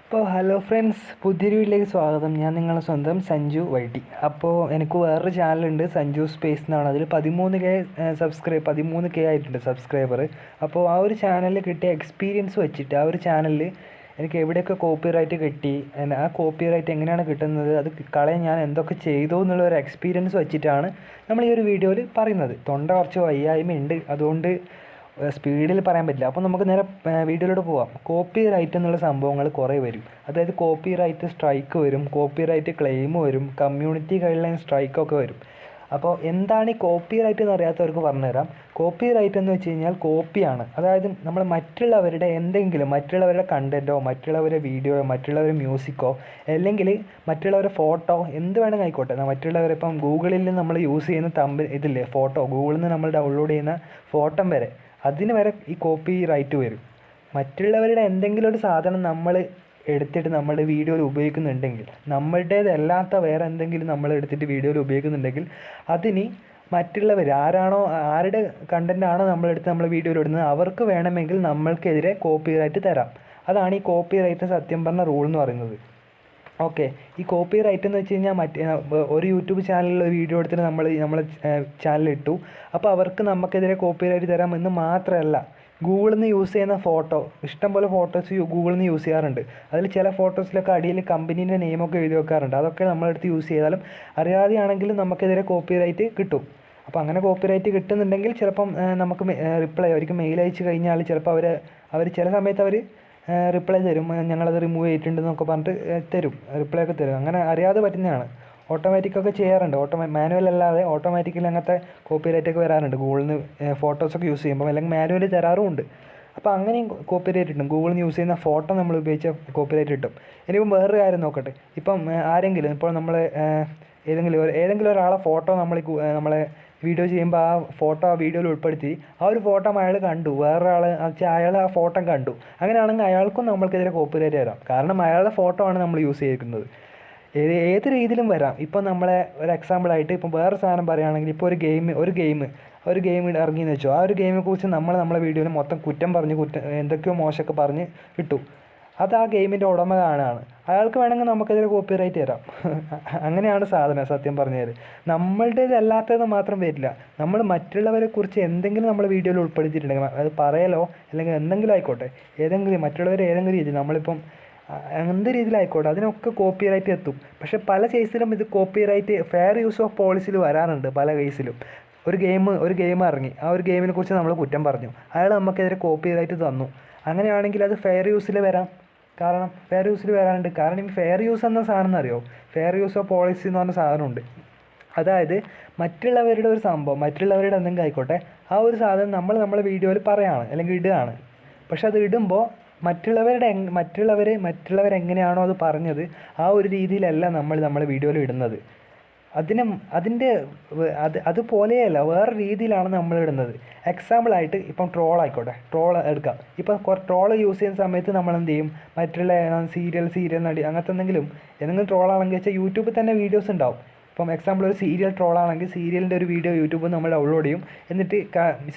അപ്പോൾ hello friends, പുതിയൊരു വീട്ടിലേക്ക് സ്വാഗതം. ഞാൻ നിങ്ങളുടെ സ്വന്തം സഞ്ജു വൈട്ടി. അപ്പോൾ എനിക്ക് വേറൊരു ചാനലുണ്ട്, സഞ്ജു സ്പേസ് എന്നാണ്. അതിൽ 13K ആയിട്ടുണ്ട് സബ്സ്ക്രൈബർ. അപ്പോൾ ആ ഒരു ചാനലിൽ കിട്ടിയ എക്സ്പീരിയൻസ് വെച്ചിട്ട് ആ ഒരു ചാനലിൽ എനിക്ക് എവിടെയൊക്കെ കോപ്പിറൈറ്റ് കിട്ടി, ആ കോപ്പിറൈറ്റ് എങ്ങനെയാണ് കിട്ടുന്നത്, അത് കളയാൻ ഞാൻ എന്തൊക്കെ ചെയ്തു എന്നുള്ളൊരു എക്സ്പീരിയൻസ് വെച്ചിട്ടാണ് നമ്മൾ ഈ ഒരു വീഡിയോയിൽ പറയുന്നത്. തൊണ്ട കുറച്ച് വയ്യായ്മയുണ്ട്, അതുകൊണ്ട് സ്പീഡിൽ പറയാൻ പറ്റില്ല. അപ്പോൾ നമുക്ക് നേരെ വീഡിയോയിലൂടെ പോവാം. കോപ്പി റൈറ്റ് എന്നുള്ള സംഭവങ്ങൾ കുറേ വരും. അതായത് കോപ്പി റൈറ്റ് സ്ട്രൈക്ക് വരും, കോപ്പി റൈറ്റ് ക്ലെയിം വരും, കമ്മ്യൂണിറ്റി ഗൈഡ് ലൈൻ സ്ട്രൈക്കൊക്കെ വരും. അപ്പോൾ എന്താണ് ഈ കോപ്പി റൈറ്റ് എന്ന് അറിയാത്തവർക്ക് പറഞ്ഞുതരാം. കോപ്പി റൈറ്റ് എന്ന് വെച്ച് കഴിഞ്ഞാൽ കോപ്പിയാണ്. അതായത് നമ്മൾ മറ്റുള്ളവരുടെ എന്തെങ്കിലും, മറ്റുള്ളവരുടെ കണ്ടൻറ്റോ, മറ്റുള്ളവരുടെ വീഡിയോയോ, മറ്റുള്ളവരുടെ മ്യൂസിക്കോ, അല്ലെങ്കിൽ മറ്റുള്ളവരുടെ ഫോട്ടോ, എന്ത് വേണമെങ്കിൽ ആയിക്കോട്ടെ. മറ്റുള്ളവരെ ഇപ്പം ഗൂഗിളിൽ നമ്മൾ യൂസ് ചെയ്യുന്ന ഇതില്ലേ ഫോട്ടോ, ഗൂഗിളിൽ നിന്ന് നമ്മൾ ഡൗൺലോഡ് ചെയ്യുന്ന ഫോട്ടോ വരെ, അതിന് വരെ ഈ കോപ്പി റൈറ്റ് വരും. മറ്റുള്ളവരുടെ എന്തെങ്കിലും ഒരു സാധനം നമ്മൾ എടുത്തിട്ട് നമ്മുടെ വീഡിയോയിൽ ഉപയോഗിക്കുന്നുണ്ടെങ്കിൽ, നമ്മളുടേതല്ലാത്ത വേറെ എന്തെങ്കിലും നമ്മൾ എടുത്തിട്ട് വീഡിയോയിൽ ഉപയോഗിക്കുന്നുണ്ടെങ്കിൽ, അതിന് മറ്റുള്ളവർ ആരുടെ കണ്ടൻറ്റാണോ നമ്മളെടുത്ത് നമ്മൾ വീഡിയോയിൽ ഇടുന്നത്, അവർക്ക് വേണമെങ്കിൽ നമ്മൾക്കെതിരെ കോപ്പി റൈറ്റ് തരാം. അതാണ് ഈ കോപ്പി റൈറ്റ് സത്യം പറഞ്ഞ റൂൾ എന്ന് പറയുന്നത്. ഓക്കെ, ഈ കോപ്പി റൈറ്റ് എന്ന് വെച്ച് കഴിഞ്ഞാൽ ഒരു യൂട്യൂബ് ചാനലിൽ ഒരു വീഡിയോ എടുത്തിട്ട് നമ്മളെ ചാനലിലിട്ടു, അപ്പോൾ അവർക്ക് നമുക്കെതിരെ കോപ്പി റൈറ്റ് തരാം എന്ന് മാത്രമല്ല, ഗൂഗിളിൽ നിന്ന് യൂസ് ചെയ്യുന്ന ഫോട്ടോ, ഇഷ്ടംപോലെ ഫോട്ടോസ് ഗൂഗിളിൽ നിന്ന് യൂസ് ചെയ്യാറുണ്ട്. അതിൽ ചില ഫോട്ടോസിലൊക്കെ അടിയിൽ കമ്പനീൻ്റെ നെയിമൊക്കെ എഴുതി വെക്കാറുണ്ട്. അതൊക്കെ നമ്മളെടുത്ത് യൂസ് ചെയ്താലും അറിയാതെയാണെങ്കിലും നമുക്കെതിരെ കോപ്പി റൈറ്റ് കിട്ടും. അപ്പോൾ അങ്ങനെ കോപ്പി റൈറ്റ് കിട്ടുന്നുണ്ടെങ്കിൽ ചിലപ്പം നമുക്ക് അവർക്ക് മെയിൽ അയച്ചു കഴിഞ്ഞാൽ ചിലപ്പോൾ അവർ ചില സമയത്ത് റിപ്ലൈ തരും, ഞങ്ങളത് റിമൂവ് ചെയ്തിട്ടുണ്ടെന്നൊക്കെ പറഞ്ഞിട്ട് തരും, റിപ്ലൈ ഒക്കെ തരും. അങ്ങനെ അറിയാതെ പറ്റുന്നതാണ്. ഓട്ടോമാറ്റിക്കൊക്കെ ചെയ്യാറുണ്ട്. മാനുവൽ അല്ലാതെ ഓട്ടോമാറ്റിക്കലി അങ്ങനത്തെ കോപ്പി റൈറ്റൊക്കെ വരാറുണ്ട് ഗൂഗിളിൽ നിന്ന് ഫോട്ടോസൊക്കെ യൂസ് ചെയ്യുമ്പോൾ, അല്ലെങ്കിൽ മാനുവലി തരാറുമുണ്ട്. അപ്പോൾ അങ്ങനെയും കോപ്പി റൈറ്റ് കിട്ടും. ഗൂഗിളിൽ നിന്ന് യൂസ് ചെയ്യുന്ന ഫോട്ടോ നമ്മൾ ഉപയോഗിച്ച കോപ്പി റൈറ്റ് കിട്ടും. ഇനിയിപ്പം വേറൊരു കാര്യം നോക്കട്ടെ. ഇപ്പം ആരെങ്കിലും ഇപ്പോൾ നമ്മൾ ഏതെങ്കിലും ഒരാളെ ഫോട്ടോ നമ്മളെ വീഡിയോ ചെയ്യുമ്പോൾ ആ ഫോട്ടോ ആ വീഡിയോയിൽ ഉൾപ്പെടുത്തി ആ ഒരു ഫോട്ടോ അയാൾ കണ്ടു, വേറൊരാൾ അയാൾ ആ ഫോട്ടോ കണ്ടു, അങ്ങനെയാണെങ്കിൽ അയാൾക്കും നമ്മൾക്കെതിരെ കോപ്പി റൈറ്റ് വരാം. കാരണം അയാളുടെ ഫോട്ടോ ആണ് നമ്മൾ യൂസ് ചെയ്തിരിക്കുന്നത്. ഏത് രീതിയിലും വരാം. ഇപ്പം നമ്മളെ ഒരു എക്സാമ്പിളായിട്ട് ഇപ്പം വേറെ സാധനം പറയുകയാണെങ്കിൽ, ഇപ്പോൾ ഒരു ഗെയിം ഇറങ്ങിയെന്ന് വെച്ചോ, ആ ഒരു ഗെയിമിനെ കുറിച്ച് നമ്മളെ വീഡിയോയിൽ മൊത്തം കുറ്റം എന്തൊക്കെയോ മോശമൊക്കെ പറഞ്ഞ് ഇട്ടു. അത് ആ ഗെയിമിൻ്റെ ഉടമ കാണുകയാണ്, അയാൾക്ക് വേണമെങ്കിൽ നമുക്കെതിരെ കോപ്പി റൈറ്റ് തരാം. അങ്ങനെയാണ് സാധനം സത്യം പറഞ്ഞാൽ. നമ്മളുടേതല്ലാത്തത് മാത്രം വരില്ല. നമ്മൾ മറ്റുള്ളവരെ കുറിച്ച് എന്തെങ്കിലും നമ്മൾ വീഡിയോയിൽ ഉൾപ്പെടുത്തിയിട്ടുണ്ടെങ്കിൽ, അത് പറയലോ അല്ലെങ്കിൽ എന്തെങ്കിലും ആയിക്കോട്ടെ, മറ്റുള്ളവർ ഏതെങ്കിലും രീതി, നമ്മളിപ്പം എന്ത് രീതിയിലായിക്കോട്ടെ, അതിനൊക്കെ കോപ്പി റൈറ്റ് എത്തും. പക്ഷേ പല കേസിലും ഇത് copyright fair use of പോളിസിയിൽ വരാറുണ്ട്. പല കേസിലും ഒരു ഗെയിം ഇറങ്ങി, ആ ഒരു ഗെയിമിനെ കുറിച്ച് നമ്മൾ കുറ്റം പറഞ്ഞു, അയാൾ നമുക്കെതിരെ കോപ്പി റൈറ്റ് തന്നു. അങ്ങനെയാണെങ്കിൽ അത് ഫെയർ യൂസിൽ വരാം. ഫെയർ യൂസിൽ വരാറുണ്ട്. കാരണം ഈ ഫെയർ യൂസ് എന്ന സാധനം എന്നറിയോ, ഫെയർ യൂസ് ഓഫ് പോളിസി എന്ന് പറഞ്ഞ സാധനമുണ്ട്. അതായത് മറ്റുള്ളവരുടെ ഒരു സംഭവം, മറ്റുള്ളവരുടെ എന്തെങ്കിലും ആയിക്കോട്ടെ, ആ ഒരു സാധനം നമ്മളെ വീഡിയോയിൽ പറയുകയാണ് അല്ലെങ്കിൽ ഇടുകയാണ്. പക്ഷെ അത് ഇടുമ്പോൾ മറ്റുള്ളവരെങ്ങനെയാണോ അത് പറഞ്ഞത്, ആ ഒരു രീതിയിലല്ല നമ്മളെ വീഡിയോയിൽ ഇടുന്നത്. അതുപോലെയല്ല, വേറെ രീതിയിലാണ് നമ്മളിടുന്നത്. എക്സാമ്പിളായിട്ട് ഇപ്പം ട്രോൾ എടുക്കാം. ഇപ്പം ട്രോൾ യൂസ് ചെയ്യുന്ന സമയത്ത് നമ്മൾ എന്ത് ചെയ്യും, മറ്റുള്ള സീരിയൽ നടി അങ്ങനത്തെ എന്തെങ്കിലും ട്രോളാണെങ്കിൽ വെച്ചാൽ യൂട്യൂബിൽ തന്നെ വീഡിയോസ് ഉണ്ടാവും. ഇപ്പം എക്സാമ്പിൾ ഒരു സീരിയൽ ട്രോളാണെങ്കിൽ സീരിയലിൻ്റെ ഒരു വീഡിയോ യൂട്യൂബിൽ നമ്മൾ ഡൗൺലോഡ് ചെയ്യും, എന്നിട്ട്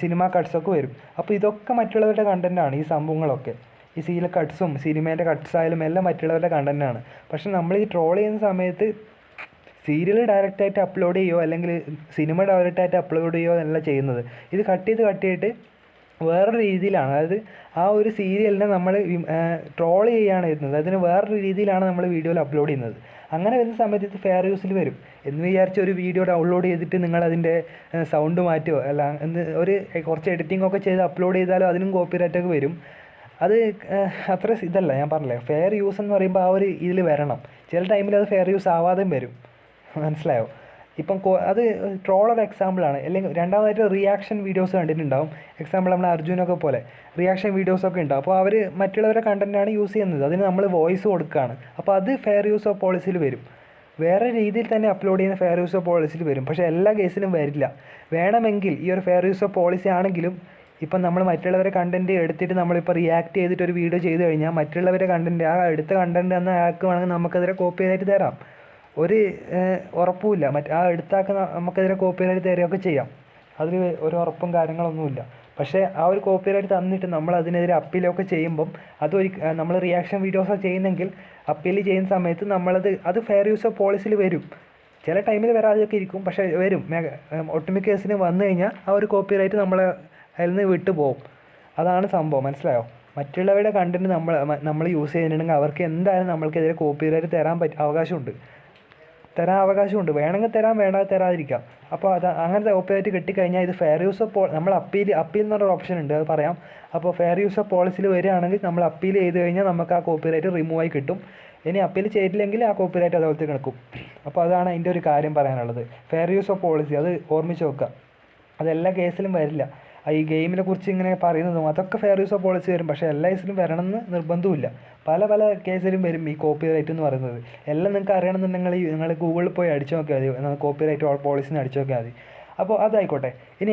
സിനിമ കട്ട്സൊക്കെ വരും. അപ്പോൾ ഇതൊക്കെ മറ്റുള്ളവരുടെ കണ്ടൻറ്റാണ്. ഈ സംഭവങ്ങളൊക്കെ, ഈ സീരിയൽ കട്ട്സും സിനിമേൻ്റെ കട്ട്സായാലും എല്ലാം മറ്റുള്ളവരുടെ കണ്ടൻറ്റാണ്. പക്ഷെ നമ്മൾ ഈ ട്രോൾ ചെയ്യുന്ന സമയത്ത് സീരിയൽ ഡയറക്റ്റായിട്ട് അപ്ലോഡ് ചെയ്യുകയോ അല്ലെങ്കിൽ സിനിമ ഡയറക്റ്റായിട്ട് അപ്ലോഡ് ചെയ്യുകയോ അല്ല ചെയ്യുന്നത്. ഇത് കട്ട് ചെയ്തിട്ട് വേറൊരു രീതിയിലാണ്, അതായത് ആ ഒരു സീരിയലിനെ നമ്മൾ ട്രോൾ ചെയ്യുകയാണ് ചെയ്യുന്നത്, അതിന് വേറൊരു രീതിയിലാണ് നമ്മൾ വീഡിയോയിൽ അപ്ലോഡ് ചെയ്യുന്നത്. അങ്ങനെ വരുന്ന സമയത്ത് ഇത് ഫെയർ യൂസിൽ വരും. എന്ന് വിചാരിച്ച് ഒരു വീഡിയോ ഡൗൺലോഡ് ചെയ്തിട്ട് നിങ്ങളതിൻ്റെ സൗണ്ട് മാറ്റുമോ കുറച്ച് എഡിറ്റിംഗ് ഒക്കെ ചെയ്ത് അപ്ലോഡ് ചെയ്താലോ അതിനും കോപ്പി റൈറ്റൊക്കെ വരും. അത് അത്ര ഇതല്ല. ഞാൻ പറഞ്ഞില്ലേ, ഫെയർ യൂസ് എന്ന് പറയുമ്പോൾ ആ ഒരു ഇതിൽ വരണം. ചില ടൈമിൽ അത് ഫെയർ യൂസ് ആവാതെയും വരും. മനസ്സിലായോ? ഇപ്പം അത് ട്രോളർ എക്സാമ്പിളാണ്. അല്ലെങ്കിൽ രണ്ടാമതായിട്ട് റിയാക്ഷൻ വീഡിയോസ് കണ്ടിട്ടുണ്ടാവും. എക്സാമ്പിൾ നമ്മൾ അർജുനൊക്കെ പോലെ റിയാക്ഷൻ വീഡിയോസൊക്കെ ഉണ്ടാവും. അപ്പോൾ അവർ മറ്റുള്ളവരുടെ കണ്ടൻറ്റാണ് യൂസ് ചെയ്യുന്നത്, അതിന് നമ്മൾ വോയിസ് കൊടുക്കുകയാണ്. അപ്പോൾ അത് ഫെയർ യൂസ് ഓഫ് പോളിസിയിൽ വരും. വേറെ രീതിയിൽ തന്നെ അപ്ലോഡ് ചെയ്യുന്ന ഫെയർ യൂസ് ഓഫ് പോളിസിയിൽ വരും. പക്ഷേ എല്ലാ കേസിലും വരില്ല. വേണമെങ്കിൽ ഈ ഒരു ഫെയർ യൂസ് ഓഫ് പോളിസി ആണെങ്കിലും ഇപ്പം നമ്മൾ മറ്റുള്ളവരെ കണ്ടൻറ്റ് എടുത്തിട്ട് നമ്മളിപ്പോൾ റിയാക്ട് ചെയ്തിട്ട് ഒരു വീഡിയോ ചെയ്ത് കഴിഞ്ഞാൽ മറ്റുള്ളവരുടെ കണ്ടൻറ്റ്, ആ എടുത്ത കണ്ടൻറ്റ് എന്ന ആൾക്ക് വേണമെങ്കിൽ നമുക്കെതിരെ കോപ്പി റൈറ്റ് തരാം. ഒരു ഉറപ്പുമില്ല. ആ എടുത്താക്കുന്ന നമുക്കെതിരെ കോപ്പി റൈറ്റ് തരികയൊക്കെ ചെയ്യാം. അതിൽ ഒരു ഉറപ്പും കാര്യങ്ങളൊന്നുമില്ല. പക്ഷേ ആ ഒരു കോപ്പിറൈറ്റ് തന്നിട്ട് നമ്മൾ അതിനെതിരെ അപ്പീലൊക്കെ ചെയ്യുമ്പം നമ്മൾ റിയാക്ഷൻ വീഡിയോസൊക്കെ ചെയ്യുന്നെങ്കിൽ അപ്പീൽ ചെയ്യുന്ന സമയത്ത് അത് ഫെയർ യൂസ് ഓഫ് പോളിസിയിൽ വരും. ചില ടൈമിൽ വരാതെയൊക്കെ ഇരിക്കും, പക്ഷേ വരും. ഒട്ടുമിക്ക കേസിന് വന്നു കഴിഞ്ഞാൽ ആ ഒരു കോപ്പിറൈറ്റ് നമ്മളെ അതിൽ നിന്ന് വിട്ടു പോകും. അതാണ് സംഭവം, മനസ്സിലായോ? മറ്റുള്ളവരുടെ കണ്ടന്റ് നമ്മൾ യൂസ് ചെയ്യുന്നുണ്ടെങ്കിൽ അവർക്ക് എന്തായാലും നമ്മൾക്കെതിരെ കോപ്പിറൈറ്റ് തരാൻ അവകാശമുണ്ട്. വേണമെങ്കിൽ തരാം, വേണ്ടാതെ തരാതിരിക്കാം. അപ്പോൾ അങ്ങനത്തെ കോപ്പിറൈറ്റ് കിട്ടിക്കഴിഞ്ഞാൽ ഇത് ഫെയർ യൂസ് ഓഫ് നമ്മൾ അപ്പീൽ എന്ന് പറഞ്ഞൊരു ഓപ്ഷൻ ഉണ്ട്, അത് പറയാം. അപ്പോൾ ഫെയർ യൂസ് ഓഫ് പോളിസിയിൽ വരികയാണെങ്കിൽ നമ്മൾ അപ്പീൽ ചെയ്ത് കഴിഞ്ഞാൽ നമുക്ക് ആ കോപ്പിറൈറ്റ് റിമൂവ് ആയി കിട്ടും. ഇനി അപ്പീൽ ചെയ്തില്ലെങ്കിൽ ആ കോപ്പിറൈറ്റ് അതുപോലത്തെ കിടക്കും. അപ്പോൾ അതാണ് അതിൻ്റെ ഒരു കാര്യം പറയാനുള്ളത്. ഫെയർ യൂസ് ഓഫ് പോളിസി അത് ഓർമ്മിച്ച് വെക്കുക. അതെല്ലാ കേസിലും വരില്ല. ഈ ഗെയിമിനെ കുറിച്ച് ഇങ്ങനെ പറയുന്നതും അതൊക്കെ ഫെയർ യൂസ് ഓഫ് പോളിസി വരും, പക്ഷേ എല്ലാ കേസിലും വരണമെന്ന് നിർബന്ധമില്ല. പല കേസിലും വരും ഈ കോപ്പിറൈറ്റ് എന്ന് പറയുന്നത്. എല്ലാം നിങ്ങൾക്ക് അറിയണമെന്നുണ്ടെങ്കിൽ നിങ്ങൾ ഗൂഗിളിൽ പോയി അടിച്ചു നോക്കിയാൽ മതി, കോപ്പിറൈറ്റ് പോളിസിന്ന് അടിച്ചു നോക്കിയാൽ മതി. അപ്പോൾ അതായിക്കോട്ടെ. ഇനി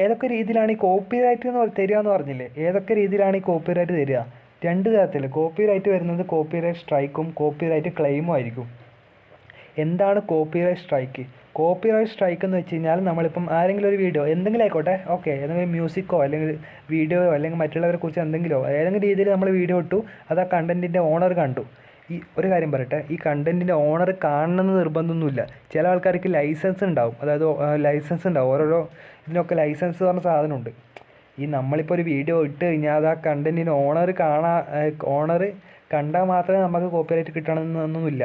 ഏതൊക്കെ രീതിയിലാണ് ഈ കോപ്പിറൈറ്റ് തരിക എന്ന് പറഞ്ഞില്ലേ? ഏതൊക്കെ രീതിയിലാണ് ഈ കോപ്പിറൈറ്റ് തരിക? 2 തരത്തിൽ കോപ്പിറൈറ്റ് വരുന്നത്. കോപ്പിറൈറ്റ് സ്ട്രൈക്കും കോപ്പിറൈറ്റ് ക്ലെയിമും ആയിരിക്കും. എന്താണ് കോപ്പിറൈറ്റ് സ്ട്രൈക്ക്? കോപ്പിറൈറ്റ് സ്ട്രൈക്ക് എന്ന് വെച്ച് കഴിഞ്ഞാൽ നമ്മളിപ്പം ആരെങ്കിലും ഒരു വീഡിയോ എന്തെങ്കിലും ആയിക്കോട്ടെ, ഓക്കെ, ഏതെങ്കിലും മ്യൂസിക്കോ അല്ലെങ്കിൽ വീഡിയോയോ അല്ലെങ്കിൽ മറ്റുള്ളവരെ കുറിച്ച് എന്തെങ്കിലോ ഏതെങ്കിലും രീതിയിൽ നമ്മൾ വീഡിയോ ഇട്ടു, അത് ആ കണ്ടൻറ്റിൻ്റെ ഓണർ കണ്ടു. ഈ ഒരു കാര്യം പറയട്ടെ, ഈ കണ്ടൻറ്റിൻ്റെ ഓണർ കാണണമെന്ന് നിർബന്ധമൊന്നുമില്ല. ചില ആൾക്കാർക്ക് ലൈസൻസ് ഉണ്ടാവും, ഓരോരോ ഇതിനൊക്കെ ലൈസൻസ് പറഞ്ഞ സാധനമുണ്ട്. ഈ നമ്മളിപ്പോൾ ഒരു വീഡിയോ ഇട്ട് കഴിഞ്ഞാൽ അത് ആ കണ്ടൻറ്റിന് ഓണർ കണ്ടാൽ മാത്രമേ നമുക്ക് കോപ്പിറൈറ്റ് കിട്ടണമെന്നൊന്നുമില്ല.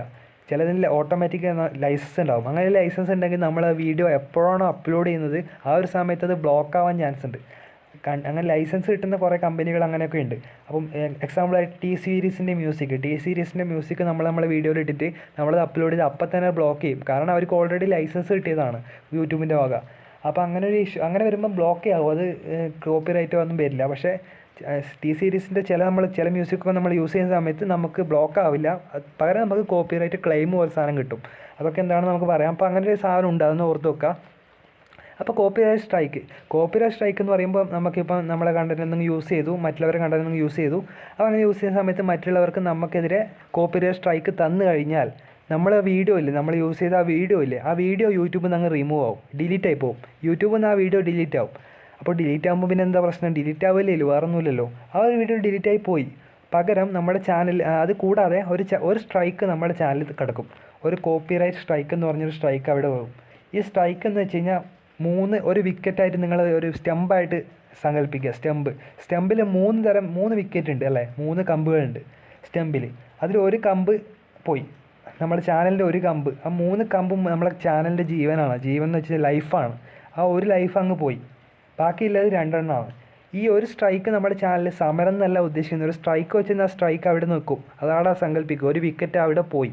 ചിലതിൽ ഓട്ടോമാറ്റിക് ലൈസൻസ് ഉണ്ടാവും. അങ്ങനെ ലൈസൻസ് ഉണ്ടെങ്കിൽ നമ്മൾ ആ വീഡിയോ എപ്പോഴാണോ അപ്ലോഡ് ചെയ്യുന്നത് ആ ഒരു സമയത്ത് അത് ബ്ലോക്ക് ആവാൻ ചാൻസ് ഉണ്ട്. അങ്ങനെ ലൈസൻസ് കിട്ടുന്ന കുറേ കമ്പനികൾ അങ്ങനെയൊക്കെ ഉണ്ട്. അപ്പം എക്സാമ്പിളായിട്ട് ടി സീരീസിൻ്റെ മ്യൂസിക് നമ്മളെ വീഡിയോയിൽ ഇട്ടിട്ട് നമ്മളത് അപ്ലോഡ് ചെയ്ത് അപ്പം തന്നെ ബ്ലോക്ക് ചെയ്യും. കാരണം അവർക്ക് ഓൾറെഡി ലൈസൻസ് കിട്ടിയതാണ് യൂട്യൂബിൻ്റെ വക. അപ്പോൾ അങ്ങനെ ഒരു ഇഷ്യൂ അങ്ങനെ വരുമ്പോൾ ബ്ലോക്ക് ആവും, അത് കോപ്പിറൈറ്റ് ഒന്നും വരില്ല. പക്ഷേ ടി സീരീസിൻ്റെ ചില മ്യൂസിക്കൊക്കെ നമ്മൾ യൂസ് ചെയ്യുന്ന സമയത്ത് നമുക്ക് ബ്ലോക്ക് ആവില്ല, പകരം നമുക്ക് കോപ്പിറൈറ്റ് ക്ലെയിം പോലെ സാധനം കിട്ടും. അതൊക്കെ എന്താണെന്ന് നമുക്ക് പറയാം. അപ്പോൾ അങ്ങനെ ഒരു സാധനം ഉണ്ട്, അതൊന്ന് ഓർത്ത് വെക്കുക. അപ്പോൾ കോപ്പിറൈറ്റ് സ്ട്രൈക്ക് എന്ന് പറയുമ്പോൾ നമുക്കിപ്പം നമ്മളെ കണ്ടന്റ് എന്തെങ്കിലും യൂസ് ചെയ്തു, മറ്റുള്ളവരെ കണ്ടന്റ് എന്തെങ്കിലും യൂസ് ചെയ്തു. അപ്പോൾ അങ്ങനെ യൂസ് ചെയ്യുന്ന സമയത്ത് മറ്റുള്ളവർക്ക് നമുക്കെതിരെ കോപ്പിറൈറ്റ് സ്ട്രൈക്ക് തന്നു കഴിഞ്ഞാൽ നമ്മൾ യൂസ് ചെയ്ത ആ വീഡിയോ യൂട്യൂബിൽ നിന്ന് അങ്ങ് റിമൂവ് ആവും, ഡിലീറ്റ് ആയി പോകും. യൂട്യൂബിൽ നിന്ന് ആ വീഡിയോ ഡിലീറ്റ് ആവും. അപ്പോൾ ഡിലീറ്റ് ആകുമ്പോൾ പിന്നെ എന്താ പ്രശ്നം? ഡിലീറ്റ് ആവില്ലല്ലോ, വേറെ ഒന്നുമില്ലല്ലോ. ആ ഒരു വീഡിയോ ഡിലീറ്റ് ആയി പോയി. പകരം നമ്മുടെ ചാനൽ അത് കൂടാതെ ഒരു സ്ട്രൈക്ക് നമ്മുടെ ചാനലിൽ കിടക്കും. ഒരു കോപ്പിറൈറ്റ് സ്ട്രൈക്ക് എന്ന് പറഞ്ഞൊരു സ്ട്രൈക്ക് അവിടെ വരും. ഈ സ്ട്രൈക്ക് എന്ന് വെച്ച് കഴിഞ്ഞാൽ ഒരു വിക്കറ്റായിട്ട് നിങ്ങൾ ഒരു സ്റ്റമ്പായിട്ട് സങ്കല്പിക്കുക. സ്റ്റമ്പിൽ 3 വിക്കറ്റ് ഉണ്ട് അല്ലേ? 3 കമ്പുകളുണ്ട് സ്റ്റമ്പിൽ. അതിൽ ഒരു കമ്പ് പോയി, നമ്മുടെ ചാനലിൻ്റെ ഒരു കമ്പ്. ആ 3 കമ്പും നമ്മുടെ ചാനലിൻ്റെ ജീവൻ എന്ന് വെച്ചാൽ ലൈഫാണ്. ആ ഒരു ലൈഫ് അങ്ങ് പോയി, ബാക്കിയുള്ളത് 2 എണ്ണമാണ്. ഈ ഒരു സ്ട്രൈക്ക് നമ്മുടെ ചാനലിൽ സമരം എന്നല്ല ഉദ്ദേശിക്കുന്നത്. ഒരു സ്ട്രൈക്ക് വെച്ചാൽ ആ സ്ട്രൈക്ക് അവിടെ നിൽക്കും, അതാണ് സങ്കല്പിക്കുക. ഒരു വിക്കറ്റ് അവിടെ പോയി.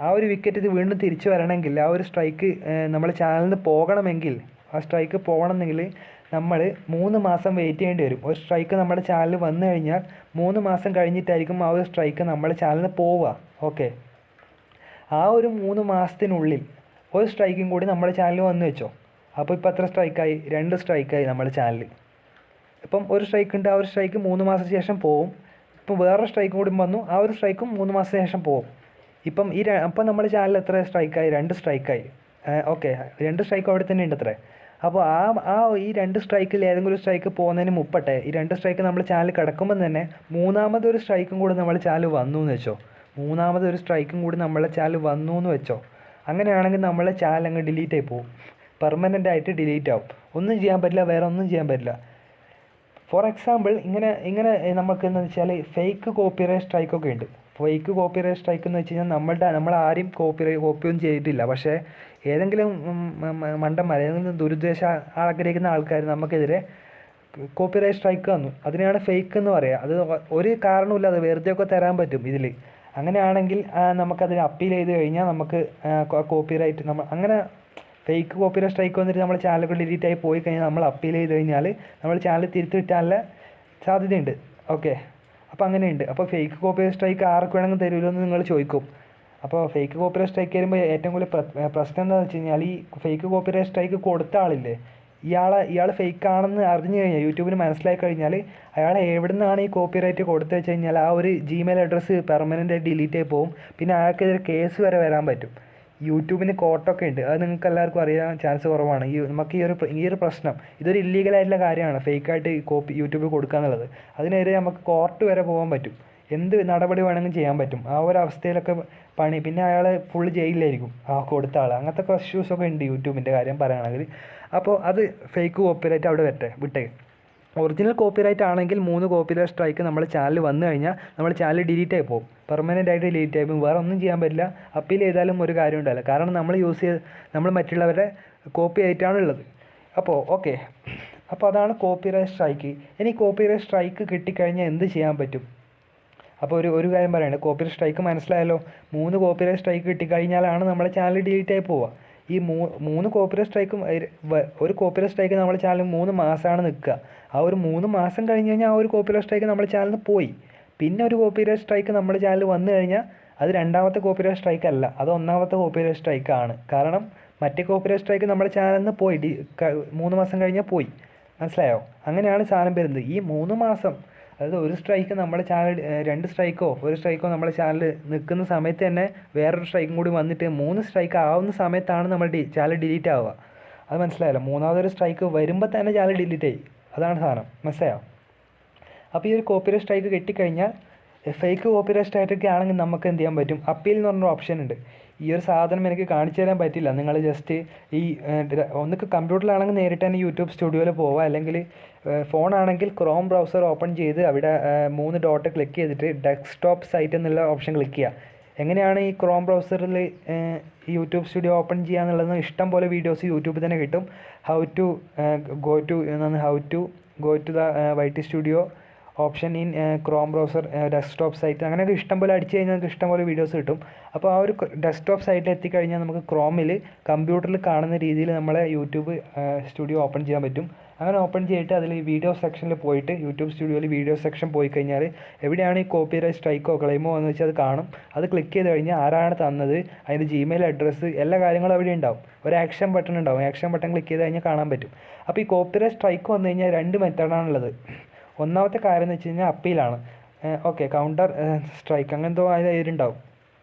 ആ ഒരു വിക്കറ്റ് ഇത് വീണ്ടും തിരിച്ചു വരണമെങ്കിൽ, ആ ഒരു സ്ട്രൈക്ക് നമ്മുടെ ചാനലിൽ നിന്ന് പോകണമെങ്കിൽ, ആ സ്ട്രൈക്ക് പോകണമെങ്കിൽ നമ്മൾ 3 മാസം വെയിറ്റ് ചെയ്യേണ്ടി വരും. ഒരു സ്ട്രൈക്ക് നമ്മുടെ ചാനലിൽ വന്നു കഴിഞ്ഞാൽ 3 മാസം കഴിഞ്ഞിട്ടായിരിക്കും ആ ഒരു സ്ട്രൈക്ക് നമ്മുടെ ചാനലിൽ പോവുക. ഓക്കെ, ആ ഒരു 3 മാസത്തിനുള്ളിൽ ഒരു സ്ട്രൈക്കും കൂടി നമ്മുടെ ചാനലിൽ വന്നു വെച്ചോ. അപ്പോൾ ഇപ്പോൾ എത്ര സ്ട്രൈക്കായി? 2 സ്ട്രൈക്കായി നമ്മുടെ ചാനലിൽ. ഇപ്പം ഒരു സ്ട്രൈക്ക് ഉണ്ട്, ആ ഒരു സ്ട്രൈക്ക് 3 മാസത്തിന് ശേഷം പോവും. ഇപ്പം വേറൊരു സ്ട്രൈക്കും കൂടി വന്നു, ആ ഒരു സ്ട്രൈക്കും 3 മാസത്തിന് ശേഷം പോവും. അപ്പം നമ്മുടെ ചാനലിൽ എത്ര സ്ട്രൈക്കായി? 2 സ്ട്രൈക്കായി. ഓക്കെ, 2 സ്ട്രൈക്ക് അവിടെ തന്നെ ഉണ്ട് അത്രേ. അപ്പോൾ ഈ 2 സ്ട്രൈക്കിൽ ഏതെങ്കിലും ഒരു സ്ട്രൈക്ക് പോകുന്നതിന് മുപ്പട്ടെ, ഈ 2 സ്ട്രൈക്ക് നമ്മൾ ചാനൽ കിടക്കുമ്പോൾ തന്നെ മൂന്നാമതൊരു സ്ട്രൈക്കും കൂടി നമ്മുടെ ചാനൽ വന്നു എന്ന് വെച്ചോ. അങ്ങനെയാണെങ്കിൽ നമ്മളെ ചാനൽ അങ്ങ് ഡിലീറ്റ് ആയി പോകും, പെർമനൻ്റ് ആയിട്ട് ഡിലീറ്റ് ആവും. ഒന്നും ചെയ്യാൻ പറ്റില്ല, വേറെ ഒന്നും ചെയ്യാൻ പറ്റില്ല. ഫോർ എക്സാമ്പിൾ ഇങ്ങനെ നമുക്ക് എന്ന് വെച്ചാൽ ഫേക്ക് കോപ്പിറൈറ്റ് സ്ട്രൈക്കൊക്കെ ഉണ്ട്. ഫേക്ക് കോപ്പിറൈറ്റ് സ്ട്രൈക്ക് എന്ന് വെച്ച് കഴിഞ്ഞാൽ നമ്മളാരും കോപ്പിയൊന്നും ചെയ്തിട്ടില്ല, പക്ഷേ ഏതെങ്കിലും മണ്ടന്മാർ, ഏതെങ്കിലും ദുരുദ്ദേശം ആഗ്രഹിക്കുന്ന ആൾക്കാർ നമുക്കെതിരെ കോപ്പിറൈറ്റ് സ്ട്രൈക്ക് തന്നു. അതിനെയാണ് ഫേക്ക് എന്ന് പറയുക. അത് ഒരു കാരണമില്ല, അത് വെറുതെയൊക്കെ തരാൻ പറ്റും ഇതിൽ. അങ്ങനെയാണെങ്കിൽ നമുക്കതിന് അപ്പീൽ ചെയ്ത് കഴിഞ്ഞാൽ നമുക്ക് കോപ്പിറൈറ്റ് അങ്ങനെ ഫേക്ക് കോപ്പിറൈറ്റ് സ്ട്രൈക്ക് വന്നിട്ട് നമ്മുടെ ചാനലുകൾ ഡിലീറ്റ് ആയി പോയി കഴിഞ്ഞാൽ നമ്മൾ അപ്പീൽ ചെയ്ത് കഴിഞ്ഞാൽ നമ്മുടെ ചാനൽ തിരുത്തി കിട്ടാനുള്ള സാധ്യതയുണ്ട്. ഓക്കെ, അപ്പോൾ അങ്ങനെയുണ്ട്. അപ്പോൾ ഫേക്ക് കോപ്പിറൈറ്റ് സ്ട്രൈക്ക് ആർക്ക് വേണമെങ്കിൽ തരുമല്ലോ എന്ന് നിങ്ങൾ ചോദിക്കും. അപ്പോൾ ഫേക്ക് കോപ്പിറൈറ്റ് സ്ട്രൈക്ക് വരുമ്പോൾ ഏറ്റവും കൂടുതൽ പ്രശ്നം എന്താണെന്ന് വെച്ച് കഴിഞ്ഞാൽ, ഈ ഫേക്ക് കോപ്പിറൈറ്റ് സ്ട്രൈക്ക് കൊടുത്ത ആളില്ലേ, ഇയാൾ ഫേക്ക് ആണെന്ന് അറിഞ്ഞു കഴിഞ്ഞാൽ, യൂട്യൂബിന് മനസ്സിലാക്കി കഴിഞ്ഞാൽ, അയാൾ എവിടെ നിന്നാണ് ഈ കോപ്പിറൈറ്റ് കൊടുത്തു വെച്ച് കഴിഞ്ഞാൽ ആ ഒരു ജിമെയിൽ അഡ്രസ്സ് പെർമനൻ്റ് ആയിട്ട് ഡിലീറ്റ് ആയി പോകും. പിന്നെ അയാൾക്കെതിരെ കേസ് വരെ വരാൻ പറ്റും. യൂട്യൂബിന് കോർട്ടൊക്കെ ഉണ്ട്. അത് നിങ്ങൾക്ക് എല്ലാവർക്കും അറിയാൻ ചാൻസ് കുറവാണ്. നമുക്ക് ഈ ഒരു പ്രശ്നം ഇതൊരു ഇല്ലീഗലായിട്ടുള്ള കാര്യമാണ്, ഫേക്കായിട്ട് കോപ്പി യൂട്യൂബിൽ കൊടുക്കുക എന്നുള്ളത്. അതിനെതിരെ നമുക്ക് കോർട്ട് വരെ പോകാൻ പറ്റും, എന്ത് നടപടി വേണമെങ്കിലും ചെയ്യാൻ പറ്റും. ആ ഒരു അവസ്ഥയിലൊക്കെ പണി, പിന്നെ അയാൾ ഫുൾ ജയിലിലായിരിക്കും കൊടുത്ത ആൾ. അങ്ങനത്തെ ഇഷ്യൂസൊക്കെ ഉണ്ട് യൂട്യൂബിൻ്റെ കാര്യം പറയുകയാണെങ്കിൽ. അപ്പോൾ അത് ഫേക്ക് കോപ്പിറൈറ്റ് അവിടെ വിട്ടേ. ഒറിജിനൽ കോപ്പിറൈറ്റ് ആണെങ്കിൽ 3 കോപ്പിറൈറ്റ് സ്ട്രൈക്ക് നമ്മുടെ ചാനൽ വന്നു കഴിഞ്ഞാൽ നമ്മുടെ ചാനൽ ഡിലീറ്റ് ആയി പോകും, പെർമനൻ്റ് ആയിട്ട് ഡിലീറ്റ് ആയി പോകും. വേറെ ഒന്നും ചെയ്യാൻ പറ്റില്ല, അപ്പീൽ ചെയ്താലും ഒരു കാര്യം ഉണ്ടാവില്ല. കാരണം നമ്മൾ മറ്റുള്ളവരുടെ കോപ്പി ആയിട്ടാണുള്ളത്. അപ്പോൾ ഓക്കെ, അപ്പോൾ അതാണ് കോപ്പിറൈറ്റ് സ്ട്രൈക്ക്. ഇനി കോപ്പിറൈറ്റ് സ്ട്രൈക്ക് കിട്ടിക്കഴിഞ്ഞാൽ എന്ത് ചെയ്യാൻ പറ്റും? അപ്പോൾ ഒരു കാര്യം പറയണേ, കോപ്പിറൈറ്റ് സ്ട്രൈക്ക് മനസ്സിലായല്ലോ. 3 കോപ്പിറൈറ്റ് സ്ട്രൈക്ക് കിട്ടിക്കഴിഞ്ഞാലാണ് നമ്മുടെ ചാനൽ ഡിലീറ്റ് ആയി പോവുക. ഈ 3 കോപ്പിറൈറ്റ് സ്ട്രൈക്കും, ഒരു കോപ്പിറൈറ്റ് സ്ട്രൈക്ക് നമ്മുടെ ചാനൽ 3 മാസമാണ് നിൽക്കുക. ആ ഒരു 3 മാസം കഴിഞ്ഞ് കഴിഞ്ഞാൽ ആ ഒരു കോപ്പിറൈറ്റ് സ്ട്രൈക്ക് നമ്മുടെ ചാനലിൽ പോയി. പിന്നെ ഒരു കോപ്പിറൈറ്റ് സ്ട്രൈക്ക് നമ്മുടെ ചാനൽ വന്നു കഴിഞ്ഞാൽ അത് രണ്ടാമത്തെ കോപ്പിറൈറ്റ് സ്ട്രൈക്ക് അല്ല, അത് ഒന്നാമത്തെ കോപ്പിറൈറ്റ് സ്ട്രൈക്കാണ്. കാരണം മറ്റേ കോപ്പിറൈറ്റ് സ്ട്രൈക്ക് നമ്മുടെ ചാനലിൽ നിന്ന് പോയി, 3 മാസം കഴിഞ്ഞാൽ പോയി. മനസ്സിലായോ? അങ്ങനെയാണ് സാധനം വരുന്നത്. ഈ 3 മാസം, അതായത് ഒരു സ്ട്രൈക്ക് നമ്മുടെ ചാനൽ, 2 സ്ട്രൈക്കോ 1 സ്ട്രൈക്കോ നമ്മുടെ ചാനൽ നിൽക്കുന്ന സമയത്ത് തന്നെ വേറൊരു സ്ട്രൈക്കും കൂടി വന്നിട്ട് 3 സ്ട്രൈക്ക് ആവുന്ന സമയത്താണ് നമ്മുടെ ചാനൽ ഡിലീറ്റ് ആവുക. അത് മനസ്സിലായല്ലോ? മൂന്നാമതൊരു സ്ട്രൈക്ക് വരുമ്പോൾ തന്നെ ചാനൽ ഡിലീറ്റ് ആയി. അതാണ് സാധനം, മനസ്സിലായോ? അപ്പോൾ ഈ ഒരു കോപ്പിറൈറ്റ് സ്ട്രൈക്ക് കിട്ടിക്കഴിഞ്ഞാൽ, ഫേക്ക് കോപ്പിറൈറ്റ് സ്ട്രൈക്കൊക്കെ ആണെങ്കിൽ നമുക്ക് എന്ത് ചെയ്യാൻ പറ്റും? അപ്പീൽ എന്ന് പറഞ്ഞൊരു ഓപ്ഷൻ ഉണ്ട്. ഈ ഒരു സാധനം എനിക്ക് കാണിച്ചു തരാൻ പറ്റില്ല, നിങ്ങൾ ജസ്റ്റ് ഈ ഒന്നൊക്കെ കമ്പ്യൂട്ടറിലാണെങ്കിൽ നേരിട്ട് തന്നെ യൂട്യൂബ് സ്റ്റുഡിയോയിൽ പോവുക, അല്ലെങ്കിൽ ഫോണാണെങ്കിൽ ക്രോം ബ്രൗസർ ഓപ്പൺ ചെയ്ത് അവിടെ 3 ഡോട്ട് ക്ലിക്ക് ചെയ്തിട്ട് ഡെസ്ക്ടോപ്പ് സൈറ്റ് എന്നുള്ള ഓപ്ഷൻ ക്ലിക്ക് ചെയ്യുക. എങ്ങനെയാണ് ഈ ക്രോം ബ്രൗസറിൽ യൂട്യൂബ് സ്റ്റുഡിയോ ഓപ്പൺ ചെയ്യുക എന്നുള്ളത് ഇഷ്ടം പോലെ വീഡിയോസ് യൂട്യൂബിൽ തന്നെ കിട്ടും. How to go to the YT studio option in Chrome browser desktop site, അങ്ങനെയൊക്കെ ഇഷ്ടംപോലെ അടിച്ചു കഴിഞ്ഞാൽ നമുക്ക് ഇഷ്ടംപോലെ വീഡിയോസ് കിട്ടും. അപ്പോൾ ആ ഒരു ഡെസ്ക്ടോപ്പ് സൈറ്റിൽ എത്തിക്കഴിഞ്ഞാൽ നമുക്ക് ക്രോമിൽ കമ്പ്യൂട്ടറിൽ കാണുന്ന രീതിയിൽ നമ്മളെ യൂട്യൂബ് സ്റ്റുഡിയോ ഓപ്പൺ ചെയ്യാൻ പറ്റും. അങ്ങനെ ഓപ്പൺ ചെയ്തിട്ട് അതിൽ വീഡിയോ സെക്ഷനിൽ പോയിട്ട്, യൂട്യൂബ് സ്റ്റുഡിയോയിൽ വീഡിയോ സെക്ഷൻ പോയി കഴിഞ്ഞാൽ എവിടെയാണ് ഈ കോപ്പിറൈറ്റ് സ്ട്രൈക്കോ ക്ലെയിമോ എന്ന് വെച്ചാൽ അത് കാണും. അത് ക്ലിക്ക് ചെയ്ത് കഴിഞ്ഞാൽ ആരാണ് തന്നത്, അതിൻ്റെ ജിമെയിൽ അഡ്രസ്സ്, എല്ലാ കാര്യങ്ങളും അവിടെ ഉണ്ടാവും. ഒരു ആക്ഷൻ ബട്ടൺ ഉണ്ടാവും, ആക്ഷൻ ബട്ടൺ ക്ലിക്ക് ചെയ്ത് കഴിഞ്ഞാൽ കാണാൻ പറ്റും. അപ്പോൾ ഈ കോപ്പിറൈറ്റ് സ്ട്രൈക്ക് വന്നു കഴിഞ്ഞാൽ 2 മെത്തേഡാണുള്ളത്. ഒന്നാമത്തെ കാര്യം എന്ന് വെച്ച് കഴിഞ്ഞാൽ അപ്പീലാണ്. ഓക്കെ, കൗണ്ടർ സ്ട്രൈക്ക് അങ്ങനത്തെ അതിലുണ്ടാവും.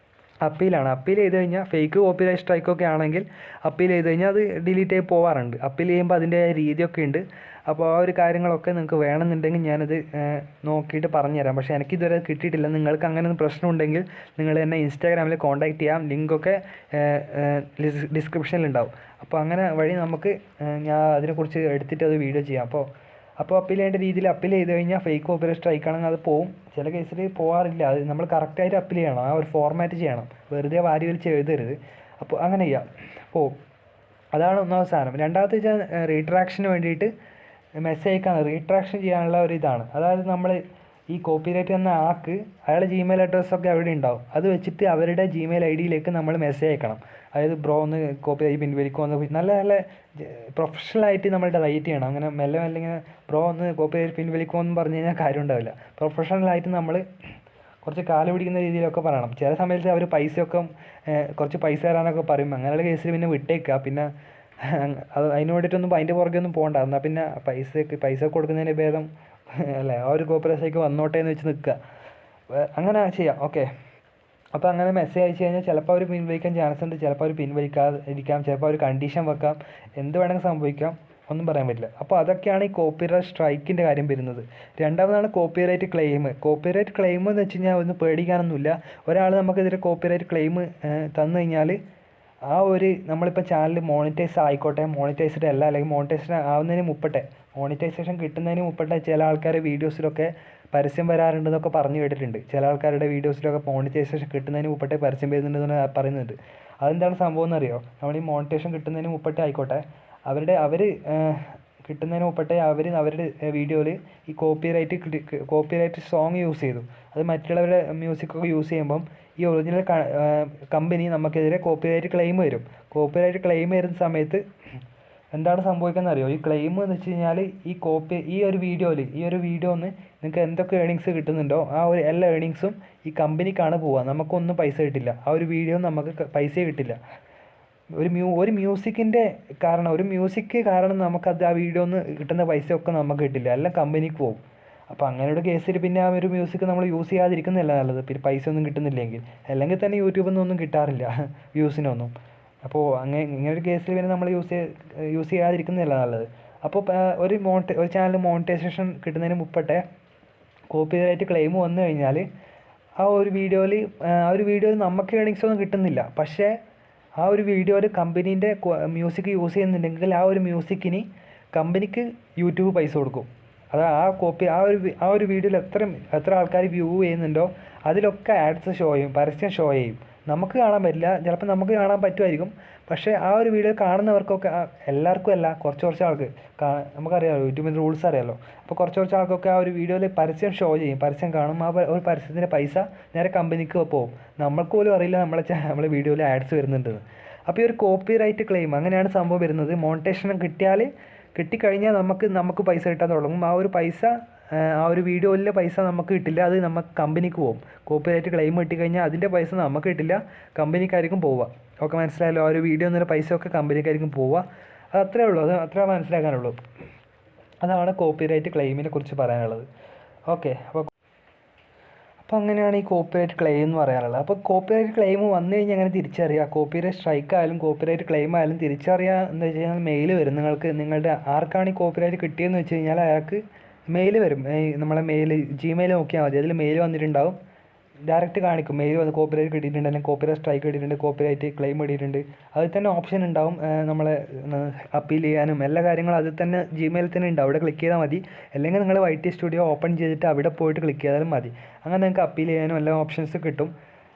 അപ്പീലാണ്. അപ്പീൽ ചെയ്ത് കഴിഞ്ഞാൽ ഫേക്ക് കോപ്പിറൈറ്റ് സ്ട്രൈക്കൊക്കെ ആണെങ്കിൽ അപ്പീൽ ചെയ്ത് കഴിഞ്ഞാൽ അത് ഡിലീറ്റ് ആയി പോകാറുണ്ട്. അപ്പീൽ ചെയ്യുമ്പോൾ അതിൻ്റെ രീതിയൊക്കെ ഉണ്ട്. അപ്പോൾ ആ ഒരു കാര്യങ്ങളൊക്കെ നിങ്ങൾക്ക് വേണമെന്നുണ്ടെങ്കിൽ ഞാനത് നോക്കിയിട്ട് പറഞ്ഞുതരാം. പക്ഷേ എനിക്കിതുവരെ കിട്ടിയിട്ടില്ല. നിങ്ങൾക്ക് അങ്ങനെ ഒരു പ്രശ്നമുണ്ടെങ്കിൽ നിങ്ങൾ എന്നെ ഇൻസ്റ്റാഗ്രാമിൽ കോൺടാക്റ്റ് ചെയ്യാം, ലിങ്കൊക്കെ ഡിസ്ക്രിപ്ഷനിലുണ്ടാവും. അപ്പോൾ അങ്ങനെ വഴി നമുക്ക് ഞാൻ അതിനെക്കുറിച്ച് എടുത്തിട്ട് അത് വീഡിയോ ചെയ്യാം. അപ്പോൾ അപ്പീൽ ചെയ്യേണ്ട രീതിയിൽ അപ്പീൽ ചെയ്ത് കഴിഞ്ഞാൽ ഫേക്ക് കോപ്പിറൈറ്റ് സ്ട്രൈക്ക് ആണെങ്കിൽ അത് പോവും. ചില കേസിൽ പോകാറില്ല. അത് നമ്മൾ കറക്റ്റായിട്ട് അപ്പീൽ ചെയ്യണം, ആ ഒരു ഫോർമാറ്റ് ചെയ്യണം, വെറുതെ വാരി വലിച്ച് എഴുതരുത്. അപ്പോൾ അങ്ങനെ ചെയ്യാം, പോവും. അതാണ് ഒന്നാമത്തെ സാധനം. രണ്ടാമത്തെ വെച്ചാൽ റീട്രാക്ഷന് വേണ്ടിയിട്ട് മെസ്സേജ് അയക്കാൻ, റീട്രാക്ഷൻ ചെയ്യാനുള്ള ഒരു ഇതാണ്. അതായത് നമ്മൾ ഈ കോപ്പിറൈറ്റ് എന്ന ആൾക്ക് അയാളുടെ ജിമെയിൽ അഡ്രസ്സൊക്കെ അവിടെ ഉണ്ടാവും. അത് വെച്ചിട്ട് അവരുടെ ജിമെയിൽ ഐഡിയിലേക്ക് നമ്മൾ മെസ്സേജ് അയക്കണം. അതായത് ബ്രോ ഒന്ന് കോപ്പിറൈറ്റ് പിൻവലിക്കുമെന്ന് നല്ല പ്രൊഫഷണലായിട്ട് നമ്മൾ റൈറ്റ് ചെയ്യണം. അങ്ങനെ മെല്ലെ ഇങ്ങനെ ബ്രോ ഒന്ന് കോപ്പിറൈറ്റ് പിൻവലിക്കുമെന്ന് പറഞ്ഞു കഴിഞ്ഞാൽ കാര്യം ഉണ്ടാവില്ല. പ്രൊഫഷണലായിട്ട് നമ്മൾ കുറച്ച് കാല് പിടിക്കുന്ന രീതിയിലൊക്കെ പറയണം. ചില സമയത്ത് അവർ കുറച്ച് പൈസ തരാനൊക്കെ പറയും. അങ്ങനെയുള്ള കേസിൽ പിന്നെ വിട്ടേക്കുക. പിന്നെ അത് അതിന് വേണ്ടിയിട്ടൊന്നും അതിൻ്റെ പുറകെ ഒന്നും പോകണ്ട. എന്നാൽ പിന്നെ പൈസ കൊടുക്കുന്നതിന് ഭേദം അല്ലേ, ആ ഒരു കോപ്പിറൈറ്റ് വന്നോട്ടെ എന്ന് വെച്ച് നിൽക്കുക. അങ്ങനെ ചെയ്യാം. ഓക്കെ, അപ്പോൾ അങ്ങനെ മെസ്സേജ് അയച്ചു കഴിഞ്ഞാൽ ചിലപ്പോൾ അവർ പിൻവലിക്കാൻ ചാൻസ് ഉണ്ട്, ചിലപ്പോൾ അവർ പിൻവലിക്കാതിരിക്കാം, ചിലപ്പോൾ അവർ കണ്ടീഷൻ വെക്കാം, എന്ത് വേണമെങ്കിൽ സംഭവിക്കാം, ഒന്നും പറയാൻ പറ്റില്ല. അപ്പോൾ അതൊക്കെയാണ് ഈ കോപ്പിറൈറ്റ് സ്ട്രൈക്കിൻ്റെ കാര്യം വരുന്നത്. രണ്ടാമതാണ് കോപ്പിറൈറ്റ് ക്ലെയിം. കോപ്പിറൈറ്റ് ക്ലെയിം എന്ന് വെച്ച് കഴിഞ്ഞാൽ ഒന്നും പേടിക്കാനൊന്നുമില്ല. ഒരാൾ നമുക്കെതിരെ കോപ്പിറൈറ്റ് ക്ലെയിം തന്നു കഴിഞ്ഞാൽ ആ ഒരു നമ്മളിപ്പോൾ ചാനൽ മോണിറ്റൈസ് ആയിക്കോട്ടെ, മോണിറ്റൈസ്ഡ് അല്ല, അല്ലെങ്കിൽ മോണിറ്റൈസേഷൻ ആവുന്നതിന് മുപ്പട്ടെ, മോണിറ്റൈസേഷൻ കിട്ടുന്നതിന് മുപ്പട്ടെ ചില ആൾക്കാർ വീഡിയോസിലൊക്കെ പരസ്യം വരാറുണ്ടെന്നൊക്കെ പറഞ്ഞു കേട്ടിട്ടുണ്ട്. ചില ആൾക്കാരുടെ വീഡിയോസിലൊക്കെ മോണിറ്റൈസേഷൻ കിട്ടുന്നതിന് മുപ്പട്ടെ പരസ്യം വരുന്നുണ്ടെന്ന് പറയുന്നുണ്ട്. അതെന്താണ് സംഭവം എന്നറിയോ? നമ്മൾ ഈ മോണിറ്റൈസേഷൻ കിട്ടുന്നതിന് മുപ്പട്ടെ ആയിക്കോട്ടെ, അവർ കിട്ടുന്നതിന് മുപ്പട്ടെ അവരുടെ വീഡിയോയിൽ ഈ കോപ്പിറൈറ്റ് സോങ് യൂസ് ചെയ്തു. അത് മറ്റുള്ളവരുടെ മ്യൂസിക്കൊക്കെ യൂസ് ചെയ്യുമ്പം ഈ ഒറിജിനൽ കമ്പനി നമുക്കെതിരെ കോപ്പിറൈറ്റ് ക്ലെയിം വരും. കോപ്പിറൈറ്റ് ക്ലെയിം വരുന്ന സമയത്ത് എന്താണ് സംഭവിക്കുന്നത് അറിയോ? ഈ ക്ലെയിം എന്ന് വെച്ച് കഴിഞ്ഞാൽ ഈ ഒരു വീഡിയോ ഒന്ന് നിങ്ങൾക്ക് എന്തൊക്കെ ഏണിങ്സ് കിട്ടുന്നുണ്ടോ ആ ഒരു എല്ലാ ഏണിങ്സും ഈ കമ്പനിക്കാണ് പോവുക. നമുക്കൊന്നും പൈസ കിട്ടില്ല. ആ ഒരു വീഡിയോ നമുക്ക് പൈസ കിട്ടില്ല. ഒരു മ്യൂസിക് കാരണം നമുക്കത് ആ വീഡിയോ ഒന്ന് കിട്ടുന്ന പൈസയൊക്കെ നമുക്ക് കിട്ടില്ല, എല്ലാം കമ്പനിക്ക് പോകും. അപ്പോൾ അങ്ങനെ ഒരു കേസിൽ പിന്നെ ആ ഒരു മ്യൂസിക് നമ്മൾ യൂസ് ചെയ്യാതിരിക്കുന്നതല്ല നല്ലത്. പിന്നെ പൈസ ഒന്നും കിട്ടുന്നില്ലെങ്കിൽ, അല്ലെങ്കിൽ തന്നെ യൂട്യൂബിൽ നിന്നൊന്നും കിട്ടാറില്ല വ്യൂസിനൊന്നും. അപ്പോൾ ഇങ്ങനൊരു കേസിൽ പിന്നെ നമ്മൾ യൂസ് ചെയ്യാതിരിക്കുന്നതല്ല നല്ലത്. അപ്പോൾ ഒരു ചാനൽ മോണിറ്റൈസേഷൻ കിട്ടുന്നതിന് മുമ്പത്തെ കോപ്പിറൈറ്റ് ക്ലെയിം വന്നു കഴിഞ്ഞാൽ ആ ഒരു വീഡിയോയിൽ നമുക്ക് ഏണിങ്സ് ഒന്നും കിട്ടുന്നില്ല. പക്ഷേ ആ ഒരു വീഡിയോയിൽ കമ്പനീൻ്റെ മ്യൂസിക് യൂസ് ചെയ്യുന്നുണ്ടെങ്കിൽ ആ ഒരു മ്യൂസിക്കിന് കമ്പനിക്ക് യൂട്യൂബ് പൈസ കൊടുക്കും. അത് ആ ഒരു വീഡിയോയിൽ എത്ര ആൾക്കാർ വ്യൂ ചെയ്യുന്നുണ്ടോ അതിലൊക്കെ ആഡ്സ് ഷോ ചെയ്യും, പരസ്യം ഷോ ചെയ്യും. നമുക്ക് കാണാൻ പറ്റില്ല, ചിലപ്പോൾ നമുക്ക് കാണാൻ പറ്റുമായിരിക്കും. പക്ഷേ ആ ഒരു വീഡിയോ കാണുന്നവർക്കൊക്കെ, എല്ലാവർക്കും അല്ല, കുറച്ച് ആൾക്ക് നമുക്കറിയാമല്ലോ യൂട്യൂബിൻ്റെ റൂൾസ് അറിയാമല്ലോ. അപ്പോൾ കുറച്ച് ആൾക്കൊക്കെ ആ ഒരു വീഡിയോയിൽ പരസ്യം ഷോ ചെയ്യും, പരസ്യം കാണും. ആ ഒരു പരസ്യത്തിൻ്റെ പൈസ നേരെ കമ്പനിക്ക് പോകും. നമ്മൾക്ക് പോലും അറിയില്ല നമ്മളെ വീഡിയോയിൽ ആഡ്സ് വരുന്നുണ്ടെന്ന്. അപ്പോൾ ഈ ഒരു കോപ്പിറൈറ്റ് ക്ലെയിം അങ്ങനെയാണ് സംഭവം വരുന്നത്. മോണിറ്റൈസേഷൻ കിട്ടിക്കഴിഞ്ഞാൽ നമുക്ക് പൈസ കിട്ടാൻ തുടങ്ങും. ആ ഒരു വീഡിയോയിലെ പൈസ നമുക്ക് കിട്ടില്ല, അത് നമുക്ക് കമ്പനിക്ക് പോകും. കോപ്പിറൈറ്റ് ക്ലെയിം കിട്ടിക്കഴിഞ്ഞാൽ അതിൻ്റെ പൈസ നമുക്ക് കിട്ടില്ല, കമ്പനിക്കായിരിക്കും പോവുക. ഒക്കെ മനസ്സിലായല്ലോ? ആ ഒരു വീഡിയോ എന്നുള്ള പൈസ ഒക്കെ കമ്പനിക്കായിരിക്കും പോവുക. അത് അത്രേ ഉള്ളൂ, അത് അത്ര മനസ്സിലാക്കാനുള്ളൂ. അതാണ് കോപ്പിറൈറ്റ് ക്ലെയിമിനെ കുറിച്ച് പറയാനുള്ളത്. ഓക്കെ, അപ്പോൾ അങ്ങനെയാണ് ഈ കോപ്പിറൈറ്റ് ക്ലെയിം എന്ന് പറയാനുള്ളത്. അപ്പോൾ കോപ്പിറൈറ്റ് ക്ലെയിം വന്നു കഴിഞ്ഞാൽ എങ്ങനെ തിരിച്ചറിയുക? കോപ്പിറൈറ്റ് സ്ട്രൈക്ക് ആയാലും കോപ്പിറൈറ്റ് ക്ലെയിം ആയാലും തിരിച്ചറിയുക എന്ന് വെച്ച് കഴിഞ്ഞാൽ മെയിൽ വരും നിങ്ങളുടെ ആർക്കാണ് ഈ കോപ്പിറൈറ്റ് കിട്ടിയെന്ന് വെച്ച് കഴിഞ്ഞാൽ അയാൾക്ക് മെയിൽ വരും. നമ്മളെ ജിമെയിൽ നോക്കിയാൽ മതി, അതിൽ മെയിൽ വന്നിട്ടുണ്ടാവും. ഡയറക്റ്റ് കാണിക്കും മെയിൽ വന്ന് കോപ്പിറൈറ്റ് കിട്ടിയിട്ടുണ്ട്, അല്ലെങ്കിൽ കോപ്പിറൈറ്റ് സ്ട്രൈക്ക് കിട്ടിയിട്ടുണ്ട്, കോപ്പിറൈറ്റ് ക്ലെയിം കിട്ടിയിട്ടുണ്ട്. അതിൽ തന്നെ ഓപ്ഷൻ ഉണ്ടാവും നമ്മളെ അപ്പീൽ ചെയ്യാനും എല്ലാ കാര്യങ്ങളും അതിൽ തന്നെ ജിമെയിൽ തന്നെ ഉണ്ടാവും. അവിടെ ക്ലിക്ക് ചെയ്താൽ മതി. അല്ലെങ്കിൽ നിങ്ങൾ YT സ്റ്റുഡിയോ ഓപ്പൺ ചെയ്തിട്ട് അവിടെ പോയിട്ട് ക്ലിക്ക് ചെയ്താലും മതി. അങ്ങനെ നിങ്ങൾക്ക് അപ്പീൽ ചെയ്യാനും എല്ലാ ഓപ്ഷൻസ് കിട്ടും.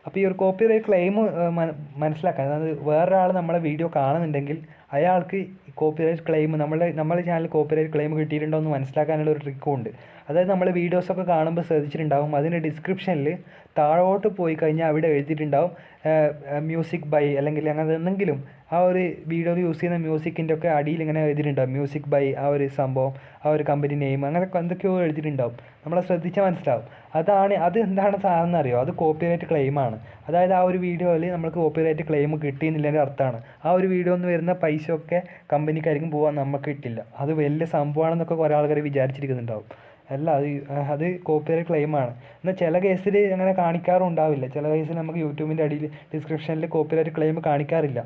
അപ്പോൾ ഈ ഒരു കോപ്പിറൈറ്റ് ക്ലെയിം മനസ്സിലാക്കാൻ, അതായത് വേറൊരാൾ നമ്മളെ വീഡിയോ കാണുന്നുണ്ടെങ്കിൽ അയാൾക്ക് കോപ്പിറൈറ്റ് ക്ലെയിം നമ്മളെ ചാനൽ കോപ്പിറൈറ്റ് ക്ലെയിം കിട്ടിയിട്ടുണ്ടോ എന്ന് മനസ്സിലാക്കാനുള്ള ഒരു ട്രിക്കും ഉണ്ട്. അതായത് നമ്മൾ വീഡിയോസൊക്കെ കാണുമ്പോൾ ശ്രദ്ധിച്ചിട്ടുണ്ടാകും, അതിൻ്റെ ഡിസ്ക്രിപ്ഷനിൽ താഴോട്ട് പോയി കഴിഞ്ഞാൽ അവിടെ എഴുതിയിട്ടുണ്ടാവും മ്യൂസിക് ബൈ, അല്ലെങ്കിൽ അങ്ങനെ എന്തെങ്കിലും ആ ഒരു വീഡിയോയിൽ യൂസ് ചെയ്യുന്ന മ്യൂസിക്കിൻ്റെ ഒക്കെ അടിയിൽ ഇങ്ങനെ എഴുതിയിട്ടുണ്ടാവും മ്യൂസിക് ബൈ ആ ഒരു സംഭവം, ആ ഒരു കമ്പനി നെയിം, അങ്ങനെ എന്തൊക്കെയോ എഴുതിയിട്ടുണ്ടാവും. നമ്മളെ ശ്രദ്ധിച്ചാൽ മനസ്സിലാവും. അത് എന്താണ് സാധനം അറിയോ? അത് കോപ്പിറൈറ്റ് ക്ലെയിമാണ്. അതായത് ആ ഒരു വീഡിയോയിൽ നമുക്ക് കോപ്പിറൈറ്റ് ക്ലെയിം കിട്ടിയെന്നുള്ളതിൻ്റെ അർത്ഥമാണ് ആ ഒരു വീഡിയോ നിന്ന് വരുന്ന പൈസ ഒക്കെ കമ്പനിക്കായിരിക്കും പോകാൻ, നമുക്ക് കിട്ടില്ല. അത് വലിയ സംഭവമാണെന്നൊക്കെ കുറേ ആൾക്കാർ വിചാരിച്ചിരിക്കുന്നുണ്ടാവും. അല്ല, അത് കോപ്പിറൈറ്റ് ക്ലെയിമാണ്. എന്നാൽ ചില കേസിൽ അങ്ങനെ കാണിക്കാറും ഉണ്ടാവില്ല. ചില കേസിൽ നമുക്ക് യൂട്യൂബിൻ്റെ അടിയിൽ ഡിസ്ക്രിപ്ഷനിൽ കോപ്പിറൈറ്റ് ക്ലെയിം കാണിക്കാറില്ല.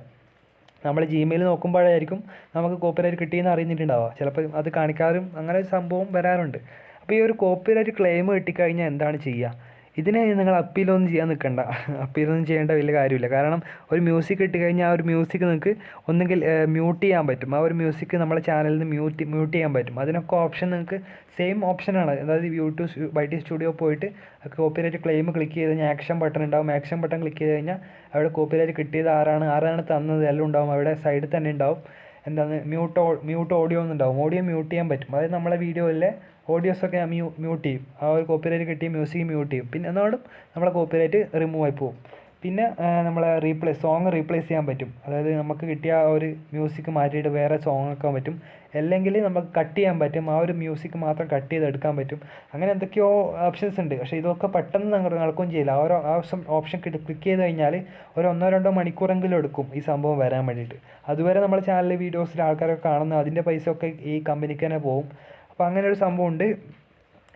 നമ്മൾ ജിമെയിൽ നോക്കുമ്പോഴായിരിക്കും നമുക്ക് കോപ്പിറൈറ്റ് കിട്ടിയെന്ന് അറിഞ്ഞിട്ടുണ്ടാവുക. ചിലപ്പോൾ അത് കാണിക്കാറും അങ്ങനെ ഒരു സംഭവം വരാറുണ്ട്. അപ്പോൾ ഈ ഒരു കോപ്പിറൈറ്റ് ക്ലെയിം കിട്ടിക്കഴിഞ്ഞാൽ എന്താണ് ചെയ്യുക? ഇതിനെ നിങ്ങൾ അപ്പീലൊന്നും ചെയ്യാൻ നിൽക്കണ്ട. അപ്പീലൊന്നും ചെയ്യേണ്ട വലിയ കാര്യമില്ല. കാരണം ഒരു മ്യൂസിക് കിട്ടിക്കഴിഞ്ഞാൽ ആ ഒരു മ്യൂസിക് നിങ്ങൾക്ക് ഒന്നുകിൽ മ്യൂട്ട് ചെയ്യാൻ പറ്റും. ആ ഒരു മ്യൂസിക് നമ്മുടെ ചാനലിൽ നിന്ന് മ്യൂട്ട് ചെയ്യാൻ പറ്റും. അതിനൊക്കെ ഓപ്ഷൻ നിങ്ങൾക്ക് സെയിം ഓപ്ഷനാണ്. അതായത് YT സ്റ്റുഡിയോ പോയിട്ട് കോപ്പിറൈറ്റ് ക്ലെയിം ക്ലിക്ക് ചെയ്ത് കഴിഞ്ഞാൽ ആക്ഷൻ ബട്ടൺ ഉണ്ടാവും. ആക്ഷൻ ബട്ടൺ ക്ലിക്ക് ചെയ്ത് കഴിഞ്ഞാൽ അവിടെ കോപ്പിറൈറ്റ് കിട്ടിയത് ആരാണ് തന്നത് എല്ലാം ഉണ്ടാവും. അവിടെ സൈഡിൽ തന്നെ ഉണ്ടാവും എന്താണ് മ്യൂട്ട് ഓഡിയോ എന്നുണ്ടാവും. ഓഡിയോ മ്യൂട്ട് ചെയ്യാൻ പറ്റും. അതായത് നമ്മളെ വീഡിയോയിലെ ഓഡിയോസൊക്കെ മ്യൂട്ട് ചെയ്യും. ആ ഒരു കോപ്പിറൈറ്റ് കിട്ടിയ മ്യൂസിക് മ്യൂട്ട് ചെയ്യും. പിന്നെ എന്നോടും നമ്മളെ കോപ്പിറൈറ്റ് റിമൂവ് ആയി പോകും. പിന്നെ നമ്മളെ സോങ് റീപ്ലേസ് ചെയ്യാൻ പറ്റും. അതായത് നമുക്ക് കിട്ടിയ ആ ഒരു മ്യൂസിക് മാറ്റിയിട്ട് വേറെ സോങ് ആക്കാൻ പറ്റും. അല്ലെങ്കിൽ നമുക്ക് കട്ട് ചെയ്യാൻ പറ്റും. ആ ഒരു മ്യൂസിക് മാത്രം കട്ട് ചെയ്തെടുക്കാൻ പറ്റും. അങ്ങനെ എന്തൊക്കെയോ ഓപ്ഷൻസ് ഉണ്ട്. പക്ഷേ ഇതൊക്കെ പെട്ടെന്ന് നടക്കുകയും ചെയ്യില്ല. ആ ഓപ്ഷൻ ക്ലിക്ക് ചെയ്ത് കഴിഞ്ഞാൽ ഒരു 1-2 മണിക്കൂറെങ്കിലും എടുക്കും ഈ സംഭവം വരാൻ വേണ്ടിയിട്ട്. അതുവരെ നമ്മുടെ ചാനലിൽ വീഡിയോസിൽ ആൾക്കാരൊക്കെ കാണുന്ന അതിൻ്റെ പൈസ ഒക്കെ ഈ കമ്പനിക്ക് തന്നെ പോകും. അപ്പോൾ അങ്ങനെ ഒരു സംഭവം ഉണ്ട്.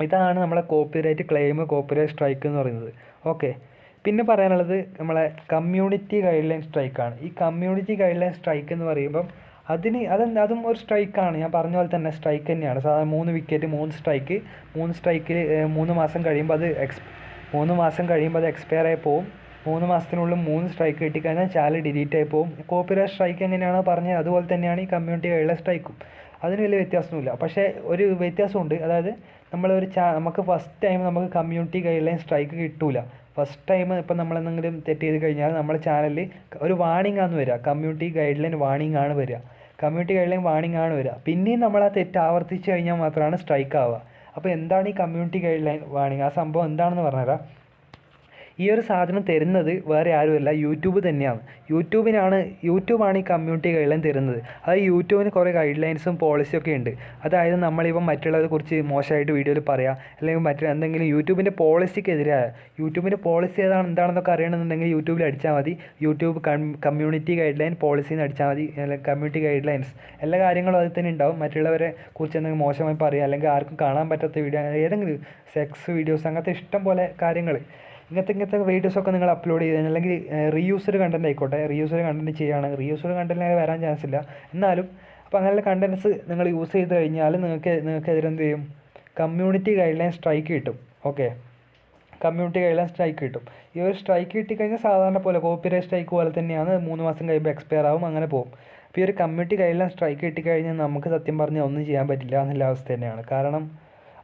ഇതാണ് നമ്മളെ കോപ്പിറൈറ്റ് ക്ലെയിം, കോപ്പിറൈറ്റ് സ്ട്രൈക്ക് എന്ന് പറയുന്നത്. ഓക്കെ, പിന്നെ പറയാനുള്ളത് നമ്മളെ കമ്മ്യൂണിറ്റി ഗൈഡ് ലൈൻ സ്ട്രൈക്കാണ്. ഈ കമ്മ്യൂണിറ്റി ഗൈഡ് ലൈൻ സ്ട്രൈക്ക് എന്ന് പറയുമ്പം അതും ഒരു സ്ട്രൈക്കാണ്. ഞാൻ പറഞ്ഞ പോലെ തന്നെ സ്ട്രൈക്ക് തന്നെയാണ്. സാധാരണ 3 വിക്കറ്റ് 3 സ്ട്രൈക്കിൽ 3 മാസം കഴിയുമ്പോൾ അത് എക്സ്പയർ ആയി പോകും. 3 മാസത്തിനുള്ളിൽ 3 സ്ട്രൈക്ക് കിട്ടിക്കഴിഞ്ഞാൽ ചാനൽ ഡിലീറ്റ് ആയി പോകും. കോപ്പിറൈറ്റ് സ്ട്രൈക്ക് എങ്ങനെയാണോ പറഞ്ഞത് അതുപോലെ തന്നെയാണ് ഈ കമ്മ്യൂണിറ്റി ഗൈഡ് ലൈൻ സ്ട്രൈക്കും. അതിന് വലിയ വ്യത്യാസമൊന്നുമില്ല. പക്ഷേ ഒരു വ്യത്യാസമുണ്ട്. അതായത് നമുക്ക് ഫസ്റ്റ് ടൈം നമുക്ക് കമ്മ്യൂണിറ്റി ഗൈഡ് ലൈൻ സ്ട്രൈക്ക് കിട്ടില്ല. ഫസ്റ്റ് ടൈം ഇപ്പം നമ്മളെന്തെങ്കിലും തെറ്റ് ചെയ്ത് കഴിഞ്ഞാൽ നമ്മുടെ ചാനലിൽ ഒരു വാർണിംഗ് ആണ് വരിക. കമ്മ്യൂണിറ്റി ഗൈഡ് ലൈൻ വാർണിംഗ് ആണ് വരിക. പിന്നെയും നമ്മൾ ആ തെറ്റ് ആവർത്തിച്ച് കഴിഞ്ഞാൽ മാത്രമാണ് സ്ട്രൈക്ക് ആവുക. അപ്പോൾ എന്താണ് ഈ കമ്മ്യൂണിറ്റി ഗൈഡ് ലൈൻ വാർണിംഗ്? ആ സംഭവം എന്താണെന്ന് പറഞ്ഞുതരാം. ഈ ഒരു സാധനം തരുന്നത് വേറെ ആരുമല്ല, യൂട്യൂബ് തന്നെയാണ്. യൂട്യൂബാണ് ഈ കമ്മ്യൂണിറ്റി ഗൈഡ് ലൈൻ തരുന്നത്. അത് യൂട്യൂബിന് കുറേ ഗൈഡ് ലൈൻസും പോളിസിയൊക്കെ ഉണ്ട്. അതായത് നമ്മളിപ്പം മറ്റുള്ളവരെ കുറിച്ച് മോശമായിട്ട് വീഡിയോയിൽ പറയുക, അല്ലെങ്കിൽ എന്തെങ്കിലും യൂട്യൂബിൻ്റെ പോളിസിക്കെതിരായ യൂട്യൂബിൻ്റെ പോളിസി എന്താണെന്നൊക്കെ അറിയണമെന്നുണ്ടെങ്കിൽ യൂട്യൂബിൽ അടിച്ചാൽ മതി. YouTube community guide line policy എന്ന് അടിച്ചാൽ മതി. അല്ലെങ്കിൽ കമ്മ്യൂണിറ്റി ഗൈഡ് ലൈൻസ് എല്ലാ കാര്യങ്ങളും അതിൽ തന്നെ ഉണ്ടാവും. മറ്റുള്ളവരെ കുറിച്ച് എന്തെങ്കിലും മോശമായി പറയുക, അല്ലെങ്കിൽ ആർക്കും കാണാൻ പറ്റാത്ത വീഡിയോ, ഏതെങ്കിലും സെക്സ് വീഡിയോസ്, അങ്ങനത്തെ ഇഷ്ടം പോലെ കാര്യങ്ങൾ, ഇങ്ങനത്തെ വീഡിയോസൊക്കെ നിങ്ങൾ അപ്ലോഡ് ചെയ്ത് അല്ലെങ്കിൽ റീയൂസ്ഡ് കണ്ടൻറ് ആയിക്കോട്ടെ, റീയൂസ്ഡ് കണ്ടൻറ് ചെയ്യുകയാണെങ്കിൽ റീയൂസ്ഡ് കണ്ടൻറ് വരാൻ ചാൻസ് ഇല്ല എന്നാലും. അപ്പോൾ അങ്ങനെയുള്ള കണ്ടൻറ്റ്സ് നിങ്ങൾ യൂസ് ചെയ്ത് കഴിഞ്ഞാൽ നിങ്ങൾക്കെതിരെ എന്ത് ചെയ്യും, കമ്മ്യൂണിറ്റി ഗൈഡ് ലൈൻ സ്ട്രൈക്ക് കിട്ടും. Okay, community guide line strike കിട്ടും. ഈ ഒരു സ്ട്രൈക്ക് കിട്ടിക്കഴിഞ്ഞാൽ സാധാരണ പോലെ കോപ്പിറൈറ്റ് സ്ട്രൈക്ക് പോലെ തന്നെയാണ്, 3 മാസം കഴിയുമ്പോൾ എക്സ്പയർ ആവും, അങ്ങനെ പോകും. അപ്പോൾ ഈ ഒരു കമ്മ്യൂണിറ്റി ഗൈഡ് ലൈൻ സ്ട്രൈക്ക് കിട്ടിക്കഴിഞ്ഞാൽ നമുക്ക് സത്യം പറഞ്ഞാൽ ഒന്നും ചെയ്യാൻ പറ്റില്ല എന്നുള്ള അവസ്ഥ തന്നെയാണ്. കാരണം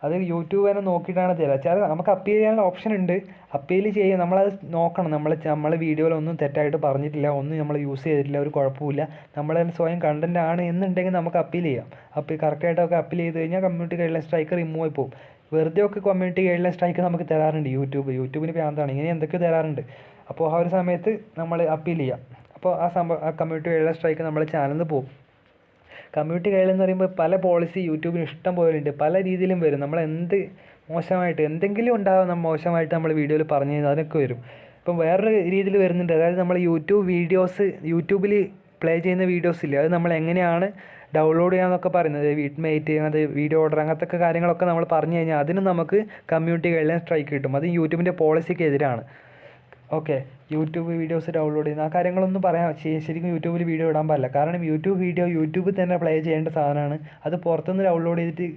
അത് യൂട്യൂബ് തന്നെ നോക്കിയിട്ടാണ് തരിക. നമുക്ക് അപ്പീൽ ചെയ്യാനുള്ള ഓപ്ഷൻ ഉണ്ട്. അപ്പീൽ ചെയ്യുക, നമ്മളത് നോക്കണം. നമ്മൾ വീഡിയോയിലൊന്നും തെറ്റായിട്ട് പറഞ്ഞിട്ടില്ല, ഒന്നും നമ്മൾ യൂസ് ചെയ്തിട്ടില്ല, ഒരു കുഴപ്പമില്ല, നമ്മൾ തന്നെ സ്വയം കണ്ടൻറ് ആണ് എന്നുണ്ടെങ്കിൽ നമുക്ക് അപ്പീൽ ചെയ്യാം. അപ്പോൾ കറക്റ്റായിട്ടൊക്കെ അപ്പീൽ ചെയ്ത് കഴിഞ്ഞാൽ community guide line strike remove ആയി പോകും. വെറുതെ ഒക്കെ കമ്മ്യൂണിറ്റി ഗൈഡ് ലൈൻ സ്ട്രൈക്ക് നമുക്ക് തരാറുണ്ട് യൂട്യൂബിന് ഭ്രാന്താണ്, ഇങ്ങനെ എന്തൊക്കെ തരാറുണ്ട്. അപ്പോൾ ആ ഒരു സമയത്ത് നമ്മൾ അപ്പീൽ ചെയ്യാം. അപ്പോൾ ആ കമ്മ്യൂണിറ്റി ഗൈഡ് ലൈൻ സ്ട്രൈക്ക് നമ്മുടെ ചാനലിൽ നിന്ന് പോകും. കമ്മ്യൂണിറ്റി ഗൈഡ് ലൈൻ എന്ന് പറയുമ്പോൾ പല പോളിസി യൂട്യൂബിന് ഇഷ്ടം പോലെ ഉണ്ട്, പല രീതിയിലും വരും. നമ്മൾ മോശമായിട്ട് എന്തെങ്കിലും ഉണ്ടാകും, മോശമായിട്ട് നമ്മൾ വീഡിയോയിൽ പറഞ്ഞു കഴിഞ്ഞാൽ അതിനൊക്കെ വരും. ഇപ്പം വേറൊരു രീതിയിൽ വരുന്നുണ്ട്. അതായത് നമ്മൾ യൂട്യൂബിൽ പ്ലേ ചെയ്യുന്ന വീഡിയോസ് ഇല്ലേ, അത് നമ്മൾ എങ്ങനെയാണ് ഡൗൺലോഡ് ചെയ്യാമെന്നൊക്കെ പറയുന്നത്, വീട്ട്മേറ്റ്, അത് വീഡിയോ ഓർഡർ, അങ്ങനത്തെ കാര്യങ്ങളൊക്കെ നമ്മൾ പറഞ്ഞു കഴിഞ്ഞാൽ അതിന് നമുക്ക് കമ്മ്യൂണിറ്റി ഗൈഡ് ലൈൻ സ്ട്രൈക്ക് കിട്ടും. അത് യൂട്യൂബിൻ്റെ പോളിസിക്ക് എതിരാണ്. ഓക്കെ, യൂട്യൂബ് വീഡിയോസ് ഡൗൺലോഡ് ചെയ്യുന്ന ആ കാര്യങ്ങളൊന്നും ശരിക്കും യൂട്യൂബിൽ വീഡിയോ ഇടാൻ പാടില്ല. കാരണം യൂട്യൂബിൽ തന്നെ പ്ലേ ചെയ്യേണ്ട സാധനമാണ്. അത് പുറത്തുനിന്ന് ഡൗൺലോഡ് ചെയ്തിട്ട്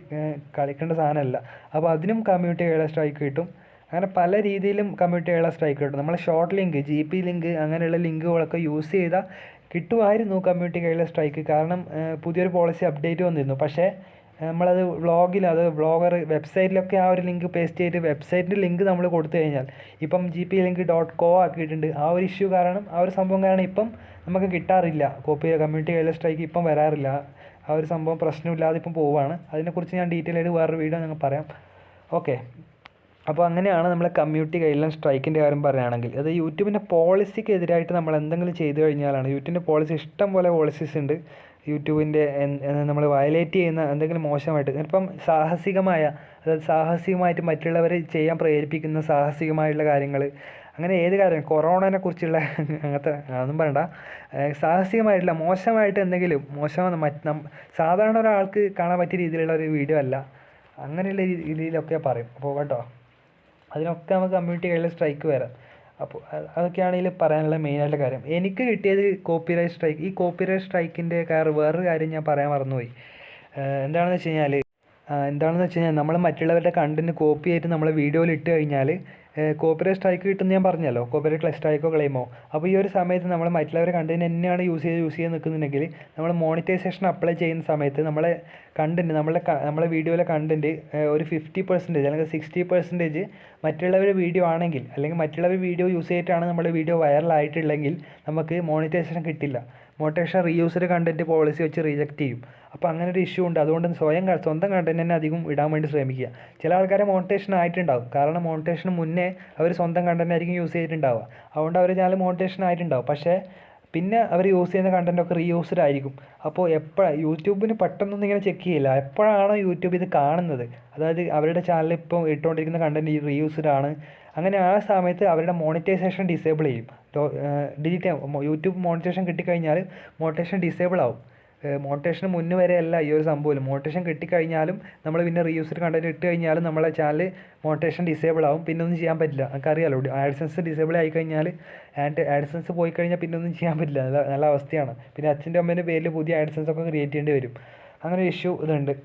കളിക്കേണ്ട സാധനമല്ല. അപ്പോൾ അതിനും കമ്മ്യൂണിറ്റി ഗൈഡ് ലൈൻ സ്ട്രൈക്ക് കിട്ടും. അങ്ങനെ പല രീതിയിലും കമ്മ്യൂണിറ്റി ഗൈഡ് ലൈൻ സ്ട്രൈക്ക് കിട്ടും. നമ്മൾ ഷോർട്ട് ലിങ്ക്, GP ലിങ്ക്, അങ്ങനെയുള്ള ലിങ്കുകളൊക്കെ യൂസ് ചെയ്താൽ കിട്ടുമായിരുന്നു കമ്മ്യൂണിറ്റി ഗൈഡ് ലൈൻ സ്ട്രൈക്ക്. കാരണം പുതിയൊരു പോളിസി അപ്ഡേറ്റ് വന്നിരുന്നു. പക്ഷേ നമ്മളത് വ്ളോഗർ വെബ്സൈറ്റിലൊക്കെ ആ ഒരു ലിങ്ക് പേസ്റ്റ് ചെയ്തിട്ട് വെബ്സൈറ്റിൻ്റെ ലിങ്ക് നമ്മൾ കൊടുത്തു കഴിഞ്ഞാൽ, ഇപ്പം gplink.co ആക്കിയിട്ടുണ്ട്. ആ ഒരു ഇഷ്യൂ കാരണം, ആ ഒരു സംഭവം കാരണം ഇപ്പം നമുക്ക് കിട്ടാറില്ല കമ്മ്യൂണിറ്റി ഗൈഡ് ലൈൻ സ്ട്രൈക്ക് ഇപ്പം വരാറില്ല. ആ ഒരു സംഭവം പ്രശ്നമില്ലാതെ ഇപ്പം പോവുകയാണ്. അതിനെക്കുറിച്ച് ഞാൻ ഡീറ്റെയിൽ ആയിട്ട് വേറൊരു വീഡിയോ ഞങ്ങൾ പറയാം. ഓക്കെ, അപ്പോൾ അങ്ങനെയാണ് നമ്മൾ കമ്മ്യൂണിറ്റി ഗൈഡ് ലൈൻ സ്ട്രൈക്കിൻ്റെ കാര്യം പറയുകയാണെങ്കിൽ. അത് യൂട്യൂബിൻ്റെ പോളിസിക്ക് എതിരായിട്ട് നമ്മൾ എന്തെങ്കിലും ചെയ്തു കഴിഞ്ഞാലാണ്. യൂട്യൂബിൻ്റെ പോളിസി ഇഷ്ടം പോലെ പോളിസീസ് ഉണ്ട്. യൂട്യൂബിൻ്റെ നമ്മൾ വയലേറ്റ് ചെയ്യുന്ന എന്തെങ്കിലും മോശമായിട്ട്, ഇപ്പം സാഹസികമായിട്ട് മറ്റുള്ളവരെ ചെയ്യാൻ പ്രേരിപ്പിക്കുന്ന സാഹസികമായിട്ടുള്ള കാര്യങ്ങൾ, അങ്ങനെ ഏത് കാര്യം, കൊറോണനെ കുറിച്ചുള്ള അങ്ങനത്തെ അതൊന്നും പറയണ്ട, സാഹസികമായിട്ടുള്ള മോശമായിട്ട് എന്തെങ്കിലും സാധാരണ ഒരാൾക്ക് കാണാൻ പറ്റിയ രീതിയിലുള്ള ഒരു വീഡിയോ അല്ല, അങ്ങനെയുള്ള രീതിയിലൊക്കെ പറയും. അപ്പോൾ കേട്ടോ, അതിനൊക്കെ നമുക്ക് കമ്മ്യൂണിറ്റി ഗൈഡ് ലൈൻ സ്ട്രൈക്ക് വരാം. അപ്പോൾ അതൊക്കെയാണ് ഇതിൽ പറയാനുള്ള മെയിനായിട്ടുള്ള കാര്യം. എനിക്ക് കിട്ടിയത് കോപ്പിറൈറ്റ് സ്ട്രൈക്ക്. ഈ കോപ്പിറൈറ്റ് സ്ട്രൈക്കിൻ്റെ വേറൊരു കാര്യം ഞാൻ പറയാൻ മറന്നുപോയി. എന്താണെന്ന് വെച്ച് കഴിഞ്ഞാൽ നമ്മൾ മറ്റുള്ളവരുടെ കണ്ടൻറ്റ് കോപ്പി ആയിട്ട് നമ്മളെ വീഡിയോയിൽ ഇട്ട് കഴിഞ്ഞാൽ കോപ്പിറൈറ്റ് സ്ട്രൈക്ക് കിട്ടുമെന്ന് ഞാൻ പറഞ്ഞല്ലോ, കോപ്പിറൈറ്റ് സ്ട്രൈക്കോ ക്ലെയിമോ. അപ്പോൾ ഈ ഒരു സമയത്ത് നമ്മൾ മറ്റുള്ളവരെ കണ്ടൻറ്റ് തന്നെയാണ് യൂസ് ചെയ്ത് നിൽക്കുന്നുണ്ടെങ്കിൽ, നമ്മൾ മോണിറ്റൈസേഷൻ അപ്ലൈ ചെയ്യുന്ന സമയത്ത് നമ്മളെ വീഡിയോയിലെ കണ്ടൻറ്റ് ഒരു 50% അല്ലെങ്കിൽ 60% മറ്റുള്ളവരുടെ വീഡിയോ ആണെങ്കിൽ, അല്ലെങ്കിൽ മറ്റുള്ളവർ വീഡിയോ യൂസ് ചെയ്തിട്ടാണ് നമ്മുടെ വീഡിയോ വൈറലായിട്ടുള്ളെങ്കിൽ നമുക്ക് മോണിറ്റൈസേഷൻ കിട്ടില്ല. മോണിറ്റൈസേഷൻ റീയൂസ്ഡ് കണ്ടൻറ്റ് പോളിസി വെച്ച് റിജക്റ്റ് ചെയ്യും. അപ്പോൾ അങ്ങനെ ഒരു ഇഷ്യൂ ഉണ്ട്. അതുകൊണ്ട് സ്വന്തം കണ്ടൻറ്റ് തന്നെ അധികം ഇടാൻ വേണ്ടി ശ്രമിക്കുക. ചില ആൾക്കാരെ മോണിറ്റൈസേഷൻ ആയിട്ടുണ്ടാവും, കാരണം മോണിറ്റൈസേഷന് മുന്നേ അവർ സ്വന്തം കണ്ടൻറ്റ് ആയിരിക്കും യൂസ് ചെയ്തിട്ടുണ്ടാവുക. അതുകൊണ്ട് അവർ ചാനൽ മോണിറ്റൈസേഷൻ ആയിട്ടുണ്ടാവും. പക്ഷേ പിന്നെ അവർ യൂസ് ചെയ്യുന്ന കണ്ടൻറ്റൊക്കെ റീയൂസ്ഡ് ആയിരിക്കും. അപ്പോൾ യൂട്യൂബിന് പെട്ടെന്നൊന്നും ഇങ്ങനെ ചെക്ക് ചെയ്യില്ല, എപ്പോഴാണോ യൂട്യൂബ് ഇത് കാണുന്നത്, അതായത് അവരുടെ ചാനലിൽ ഇപ്പോൾ ഇട്ടുകൊണ്ടിരിക്കുന്ന കണ്ടൻറ്റ് റീയൂസ്ഡ് ആണ്, അങ്ങനെ ആ സമയത്ത് അവരുടെ മോണിറ്റൈസേഷൻ ഡിസേബിൾ ചെയ്യും, ഡിലീറ്റ് ചെയ്യും. യൂട്യൂബ് മോണിറ്റൈസേഷൻ കിട്ടിക്കഴിഞ്ഞാൽ മോണിറ്റൈസേഷൻ ഡിസേബിൾ ആവും. മോണിറ്റൈസേഷന് മുന്നേ വരെ അല്ല ഈ ഒരു സംഭവം. മോണിറ്റൈസേഷൻ കിട്ടിക്കഴിഞ്ഞാലും നമ്മൾ പിന്നെ റീയൂസ്ഡ് കണ്ടൻറ്റ് ഇട്ട് കഴിഞ്ഞാലും നമ്മളെ ചാനൽ മോണിറ്റൈസേഷൻ ഡിസേബിൾ ആവും. പിന്നെ ഒന്നും ചെയ്യാൻ പറ്റില്ല. നമുക്കറിയാലോ, ആഡ്സെൻസ് ഡിസേബിൾ ആയിക്കഴിഞ്ഞാൽ ആഡ്സെൻസ് പോയി കഴിഞ്ഞാൽ പിന്നെ ഒന്നും ചെയ്യാൻ പറ്റില്ല. നല്ല അവസ്ഥയാണ്. പിന്നെ അച്ഛൻ്റെ അമ്മേൻ്റെ പേരിൽ പുതിയ ആഡ്സെൻസ് ഒക്കെ ക്രിയേറ്റ് ചെയ്യേണ്ടി വരും. അങ്ങനെ ഒരു ഇഷ്യൂ ഇതുണ്ട്.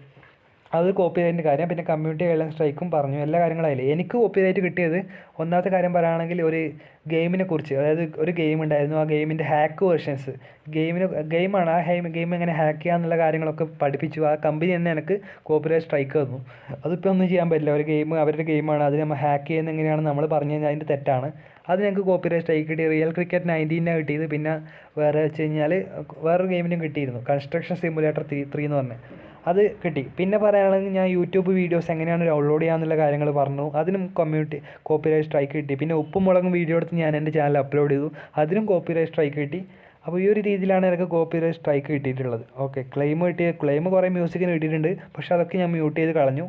അത് കോപ്പിറൈറ്റിൻ്റെ കാര്യം. പിന്നെ കമ്മ്യൂണിറ്റി ഗൈഡ് ലൈൻ സ്ട്രൈക്കും പറഞ്ഞു, എല്ലാ കാര്യങ്ങളായില്ലേ. എനിക്ക് കോപ്പിറൈറ്റ് കിട്ടിയത്, ഒന്നാമത്തെ കാര്യം പറയുകയാണെങ്കിൽ, ഒരു ഗെയിമിനെ കുറിച്ച്, അതായത് ഒരു ഗെയിം ഉണ്ടായിരുന്നു, ആ ഗെയിമിൻ്റെ ഹാക്ക് വേർഷൻസ്, ഗെയിമാണ്, ആ ഗെയിം എങ്ങനെ ഹാക്ക് ചെയ്യാന്നുള്ള കാര്യങ്ങളൊക്കെ പഠിപ്പിച്ചു. ആ കമ്പനി തന്നെ എനിക്ക് കോപ്പിറൈറ്റ് സ്ട്രൈക്ക് തന്നു. അതിപ്പോൾ ഒന്നും ചെയ്യാൻ പറ്റില്ല, ഒരു ഗെയിം അവരുടെ ഗെയിമാണ്, അത് നമ്മൾ ഹാക്ക് ചെയ്യുന്നത് എങ്ങനെയാണെന്ന് നമ്മൾ പറഞ്ഞു കഴിഞ്ഞാൽ അതിൻ്റെ തെറ്റാണ്. അത് ഞങ്ങൾക്ക് കോപ്പിറൈറ്റ് സ്ട്രൈക്ക് കിട്ടി. റിയൽ ക്രിക്കറ്റ് 19 കിട്ടിയത്. പിന്നെ വേറെ വെച്ച് കഴിഞ്ഞാൽ വേറൊരു ഗെയിമിനും കിട്ടിയിരുന്നു, കൺസ്ട്രക്ഷൻ സിമുലേറ്റർ 3 എന്ന് പറഞ്ഞ്, അത് കിട്ടി. പിന്നെ പറയുകയാണെങ്കിൽ ഞാൻ യൂട്യൂബ് വീഡിയോസ് എങ്ങനെയാണ് ഡൗൺലോഡ് ചെയ്യാമെന്നുള്ള കാര്യങ്ങൾ പറഞ്ഞു, അതിനും കോപ്പിറൈറ്റ് സ്ട്രൈക്ക് കിട്ടി. പിന്നെ ഉപ്പും മുളകും വീഡിയോ എടുത്ത് ഞാൻ എൻ്റെ ചാനൽ അപ്ലോഡ് ചെയ്തു, അതിനും കോപ്പിറൈറ്റ് സ്ട്രൈക്ക് കിട്ടി. അപ്പോൾ ഈ ഒരു രീതിയിലാണ് എനിക്ക് കോപ്പിറൈറ്റ് സ്ട്രൈക്ക് കിട്ടിയിട്ടുള്ളത്. ഓക്കെ, ക്ലെയിം കുറേ മ്യൂസിക്കിന് കിട്ടിയിട്ടുണ്ട്, പക്ഷേ അതൊക്കെ ഞാൻ മ്യൂട്ട് ചെയ്ത് കളഞ്ഞു.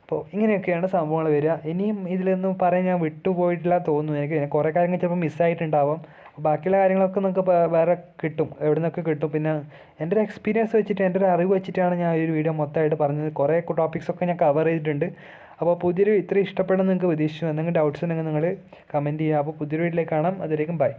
അപ്പോൾ ഇങ്ങനെയൊക്കെയാണ് സംഭവങ്ങൾ വരിക. ഇനിയും ഇതിലൊന്നും പറയാൻ ഞാൻ വിട്ടുപോയിട്ടില്ല തോന്നുന്നു. എനിക്ക് കുറേ കാര്യങ്ങൾ ചിലപ്പോൾ മിസ്സായിട്ടുണ്ടാവാം. ബാക്കിയുള്ള കാര്യങ്ങളൊക്കെ നിങ്ങൾക്ക് വേറെ കിട്ടും, എവിടെ നിന്നൊക്കെ കിട്ടും. പിന്നെ എൻ്റെ ഒരു എക്സ്പീരിയൻസ് വെച്ചിട്ട്, എൻ്റെ ഒരു അറിവ് വെച്ചിട്ടാണ് ഞാൻ ഈ ഒരു വീഡിയോ മൊത്തമായിട്ട് പറഞ്ഞത്. കുറേ ടോപ്പിക്സൊക്കെ ഞാൻ കവർ ചെയ്തിട്ടുണ്ട്. അപ്പോൾ പുതിയൊരു ഇത്ര ഇഷ്ടപ്പെടുന്ന നിങ്ങൾക്ക് പ്രതീക്ഷിച്ചു. എന്തെങ്കിലും ഡൗട്ട്സ് ഉണ്ടെങ്കിൽ നിങ്ങൾ കമൻറ്റ് ചെയ്യുക. അപ്പോൾ പുതിയൊരു വീഡിയോയിലേക്ക് കാണാം. അതിലേക്കും ബൈ.